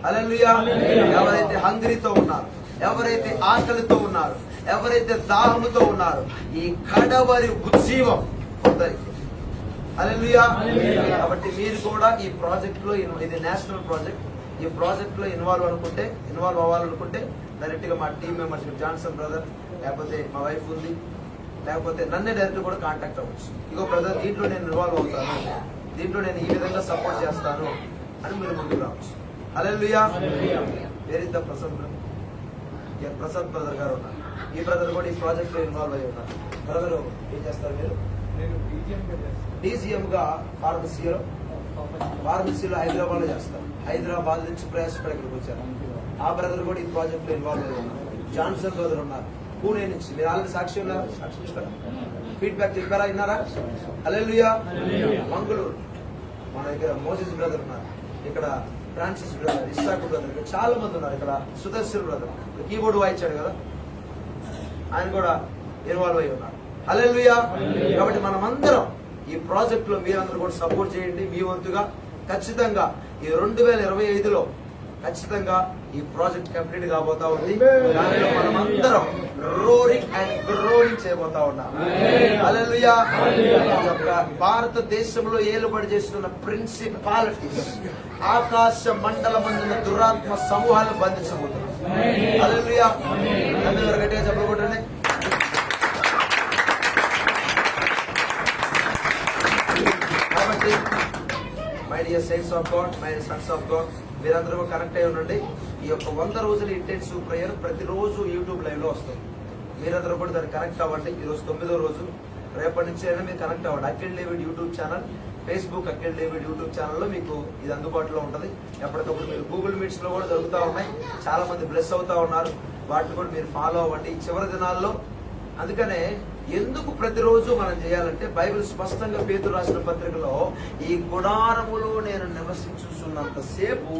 హల్లెలూయా. ఎవరైతే హంగ్రీతో ఉన్నారు, ఎవరైతే ఆకలితో ఉన్నారు, ఎవరైతే దాహముతో ఉన్నారు, ఈ కడవరి ఉజ్జీవం అందరికి. హల్లెలూయా. కాబట్టి మీరు కూడా ఈ ప్రాజెక్ట్ లో, ఇది నేషనల్ ప్రాజెక్ట్, ఈ ప్రాజెక్ట్ లో ఇన్వాల్వ్ అవ్వాలనుకుంటే డైరెక్ట్ గా మా టీమ్ మెంబర్స్, జాన్సన్ బ్రదర్, లేకపోతే మా వైఫ్ ఉంది, లేకపోతే నన్నే డైరెక్ట్ కూడా కాంటాక్ట్ అవ్వచ్చు. ఇగో బ్రదర్, దీంట్లో నేను ఇన్వాల్వ్ అవుతాను, దీంట్లో నేను ఈ విధంగా సపోర్ట్ చేస్తాను అని మీరు ముందుకు రావచ్చు. Hallelujah. Where is the Prasad brother గారు ఉన్నారు. ఈ బ్రదర్ కూడా ఈ ప్రాజెక్ట్ లో ఇన్వాల్వ్ అయ్యి ఉన్నారు. బ్రదర్ ఏం చేస్తారు మీరు? డీసీఎం గా ఫార్మసీలో హైదరాబాద్ లో చేస్తారు. హైదరాబాద్ నుంచి ప్రయాసపడి ఇక్కడికి వచ్చారు. ఆ బ్రదర్ కూడా ఈ ప్రాజెక్ట్ లో ఇన్వాల్వ్ అయ్యి ఉన్నారు. జాన్సన్ బ్రదర్ ఉన్నారు పూణే నుంచి. మీరు ఆల్రెడీ సాక్షి ఉన్నారు, సాక్షి చెప్పారా, ఫీడ్బ్యాక్ చెప్పారా, విన్నారా? హల్లెలూయా. మంగళూరు మన దగ్గర మోసెస్ బ్రదర్ ఉన్నారు. ఇక్కడ ఫ్రాన్సిస్ బ్రదర్, ఇస్సాకు బ్రదర్, ఇక్కడ చాలా మంది ఉన్నారు. ఇక్కడ సుదర్శన్ బ్రదర్ కీబోర్డ్ వాయించాడు కదా, ఆయన కూడా ఇన్వాల్వ్ అయి ఉన్నారు. హల్లెలూయా. కాబట్టి మనం అందరం ఈ ప్రాజెక్ట్ లో మీరందరూ కూడా సపోర్ట్ చేయండి. మీ వంతుగా ఖచ్చితంగా ఈ 2025లో ఖచ్చితంగా ఈ ప్రాజెక్ట్ కంప్లీట్ కాబోతా ఉంది. దానిలో మనం అందరం రోరింగ్ అండ్ గ్రోయింగ్ చేయబోతా ఉన్నాం. హల్లెలూయా. ఈ యొక్క భారతదేశంలో ఏలుబడి చేస్తున్న ప్రిన్సిపాలిటీస్, ఆకాశ మండలమందున దురాత్మ సమూహాలను బంధించబోతున్నాం. హల్లెలూయా. అందరూ గట్టిగా చెప్పబోతుండే. కాబట్టి my dear science of God, my Sons of God, మీరందరూ కనెక్ట్ అయి ఉండండి. ఈ యొక్క 100 రోజుల ఇంటెన్సివ్ ప్రేయర్ ప్రతిరోజు యూట్యూబ్ లైవ్ లో వస్తుంది. మీరందరూ కూడా దాన్ని కనెక్ట్ అవ్వండి. ఈరోజు 9వ రోజు. రేపటి నుంచి అయినా మీరు కనెక్ట్ అవ్వండి. Akhil David YouTube channel, Facebook Akhil David YouTube ఛానల్లో మీకు ఇది అందుబాటులో ఉంటుంది. ఎప్పటికప్పుడు మీరు గూగుల్ మీట్స్ లో కూడా జరుగుతూ ఉన్నాయి. చాలా మంది బ్లెస్ అవుతా ఉన్నారు. వాటిని కూడా మీరు ఫాలో అవ్వండి ఈ చివరి దినాల్లో. అందుకనే ఎందుకు ప్రతిరోజు మనం చేయాలంటే బైబిల్ స్పష్టంగా పేతురు రాసిన పత్రికలో ఈ గుడారములో నేను నివసించుతున్నంత సేపు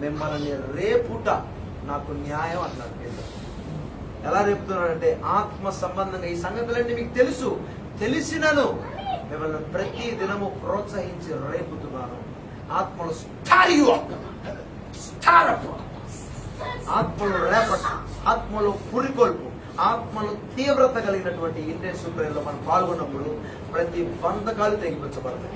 మిమ్మల్ని రేపుట నాకు న్యాయం అన్నాడు పేతురు. ఎలా రేపుతున్నాడంటే ఆత్మ సంబంధంగా ఈ సంగతులన్నీ మీకు తెలుసు, తెలిసినను మిమ్మల్ని ప్రతి దినము ప్రోత్సహించి రేపుతున్నాను. ఆత్మలు ఆత్మలు రేపట, ఆత్మలో పురికొల్పు, ఆత్మలో తీవ్రత కలిగినటువంటి ఇంటెన్సివ్ ప్రేయర్ లో మనం పాల్గొన్నప్పుడు ప్రతి బంధకాలు తెగిపించబడతాయి.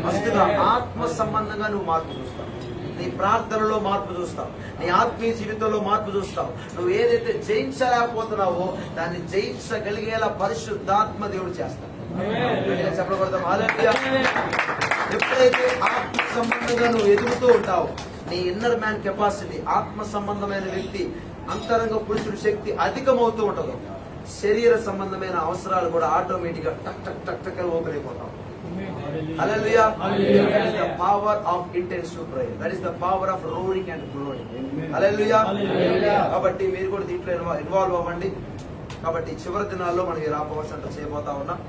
ఫస్ట్గా ఆత్మ సంబంధంగా నువ్వు మార్పు చూస్తావు, నీ ప్రార్థనలో మార్పు చూస్తావు, నీ ఆత్మీయ జీవితంలో మార్పు చూస్తావు. నువ్వు ఏదైతే జయించలేకపోతున్నావో దాన్ని జయించగలిగేలా పరిశుద్ధాత్మ దేవుడు చేస్తాడు. చెప్పకూడదు. ఎప్పుడైతే ఆత్మ సంబంధంగా నువ్వు ఎదుగుతూ ఉంటావు, నీ ఇన్నర్ మ్యాన్ కెపాసిటీ, ఆత్మ సంబంధమైన వ్యక్తి అంతరంగ పురుషుడి శక్తి అధికమవుతూ ఉంటదు, శరీర సంబంధమైన అవసరాలు కూడా ఆటోమేటిక్ గా టక్ టక్ టక్ టక్ అని ఓపెన్ అయిపోతాం. హల్లెలూయా. That is the power of intensive prayer. That is the power of roaring and growing. హల్లెలూయా. కాబట్టి మీరు కూడా దీంట్లో ఇన్వాల్వ్ అవ్వండి. కాబట్టి చివరి దినాల్లో మనం ఈ రాపవర్స్ అంతా చేయబోతా ఉన్నాం.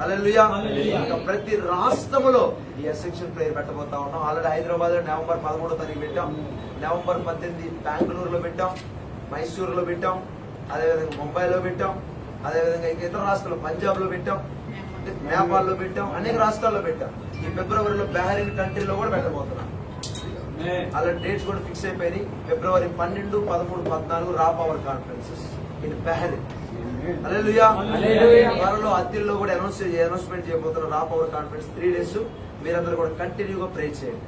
హల్లెలూయా. ప్రతి రాష్ట్రములో ఈ ఎసెక్షన్ ప్రేయర్ పెట్టబోతా ఉన్నాం. ఆల్రెడీ హైదరాబాద్ లో నవంబర్ 13వ తారీఖు పెట్టాం, నవంబర్ 18 బెంగళూరులో పెట్టాం, మైసూరులో పెట్టాం, అదేవిధంగా ముంబైలో పెట్టాం, అదేవిధంగా ఇంకా ఇతర రాష్ట్రాల్లో పంజాబ్ లో పెట్టాం, నేపాల్ లో పెట్టాం, అనేక రాష్ట్రాల్లో పెట్టాం. ఈ ఫిబ్రవరిలో బహ్రెయిన్ కంట్రీలో కూడా పెట్టబోతున్నాం. అలా డేట్స్ కూడా ఫిక్స్ అయిపోయినాయి. ఫిబ్రవరి 12, 13, 14 రా పవర్ కాన్ఫరెన్సెస్ ఇన్ బహ్రెయిన్. హల్లెలూయా. త్వరలో అత్తిల్లో కూడా అనౌన్స్మెంట్ చేయబోతున్నారు రా పవర్ కాన్ఫరెన్స్ 3 days. మీరందరూ కూడా కంటిన్యూగా ప్రే చేయండి.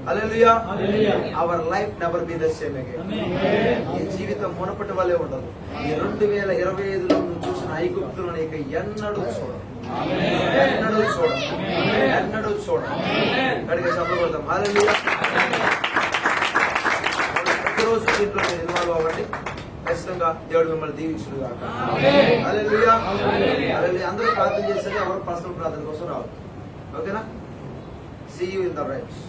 Hallelujah. Our life never be the same again. ఈ జీవితం మునపటి వల్లే ఉండదు. ఈ 2025లో నువ్వు చూసిన ఐగుప్తులను ఇక ఎన్నడూ చూడవు, ఎన్నడూ చూడవు. కడిగే సభలు కొడతాం. హల్లెలూయా. ప్రతిరోజు దీంట్లో మీరు ఇన్వాల్వ్ అవ్వండి. ఖచ్చితంగా దేవుడు మిమ్మల్ని దీవించును గాక. హల్లెలూయా. హల్లెలూయా. అందరూ ప్రార్థన చేస్తే ఎవరు పర్సనల్ ప్రార్థన కోసం రావాలి. ఓకేనా? See you in the rights.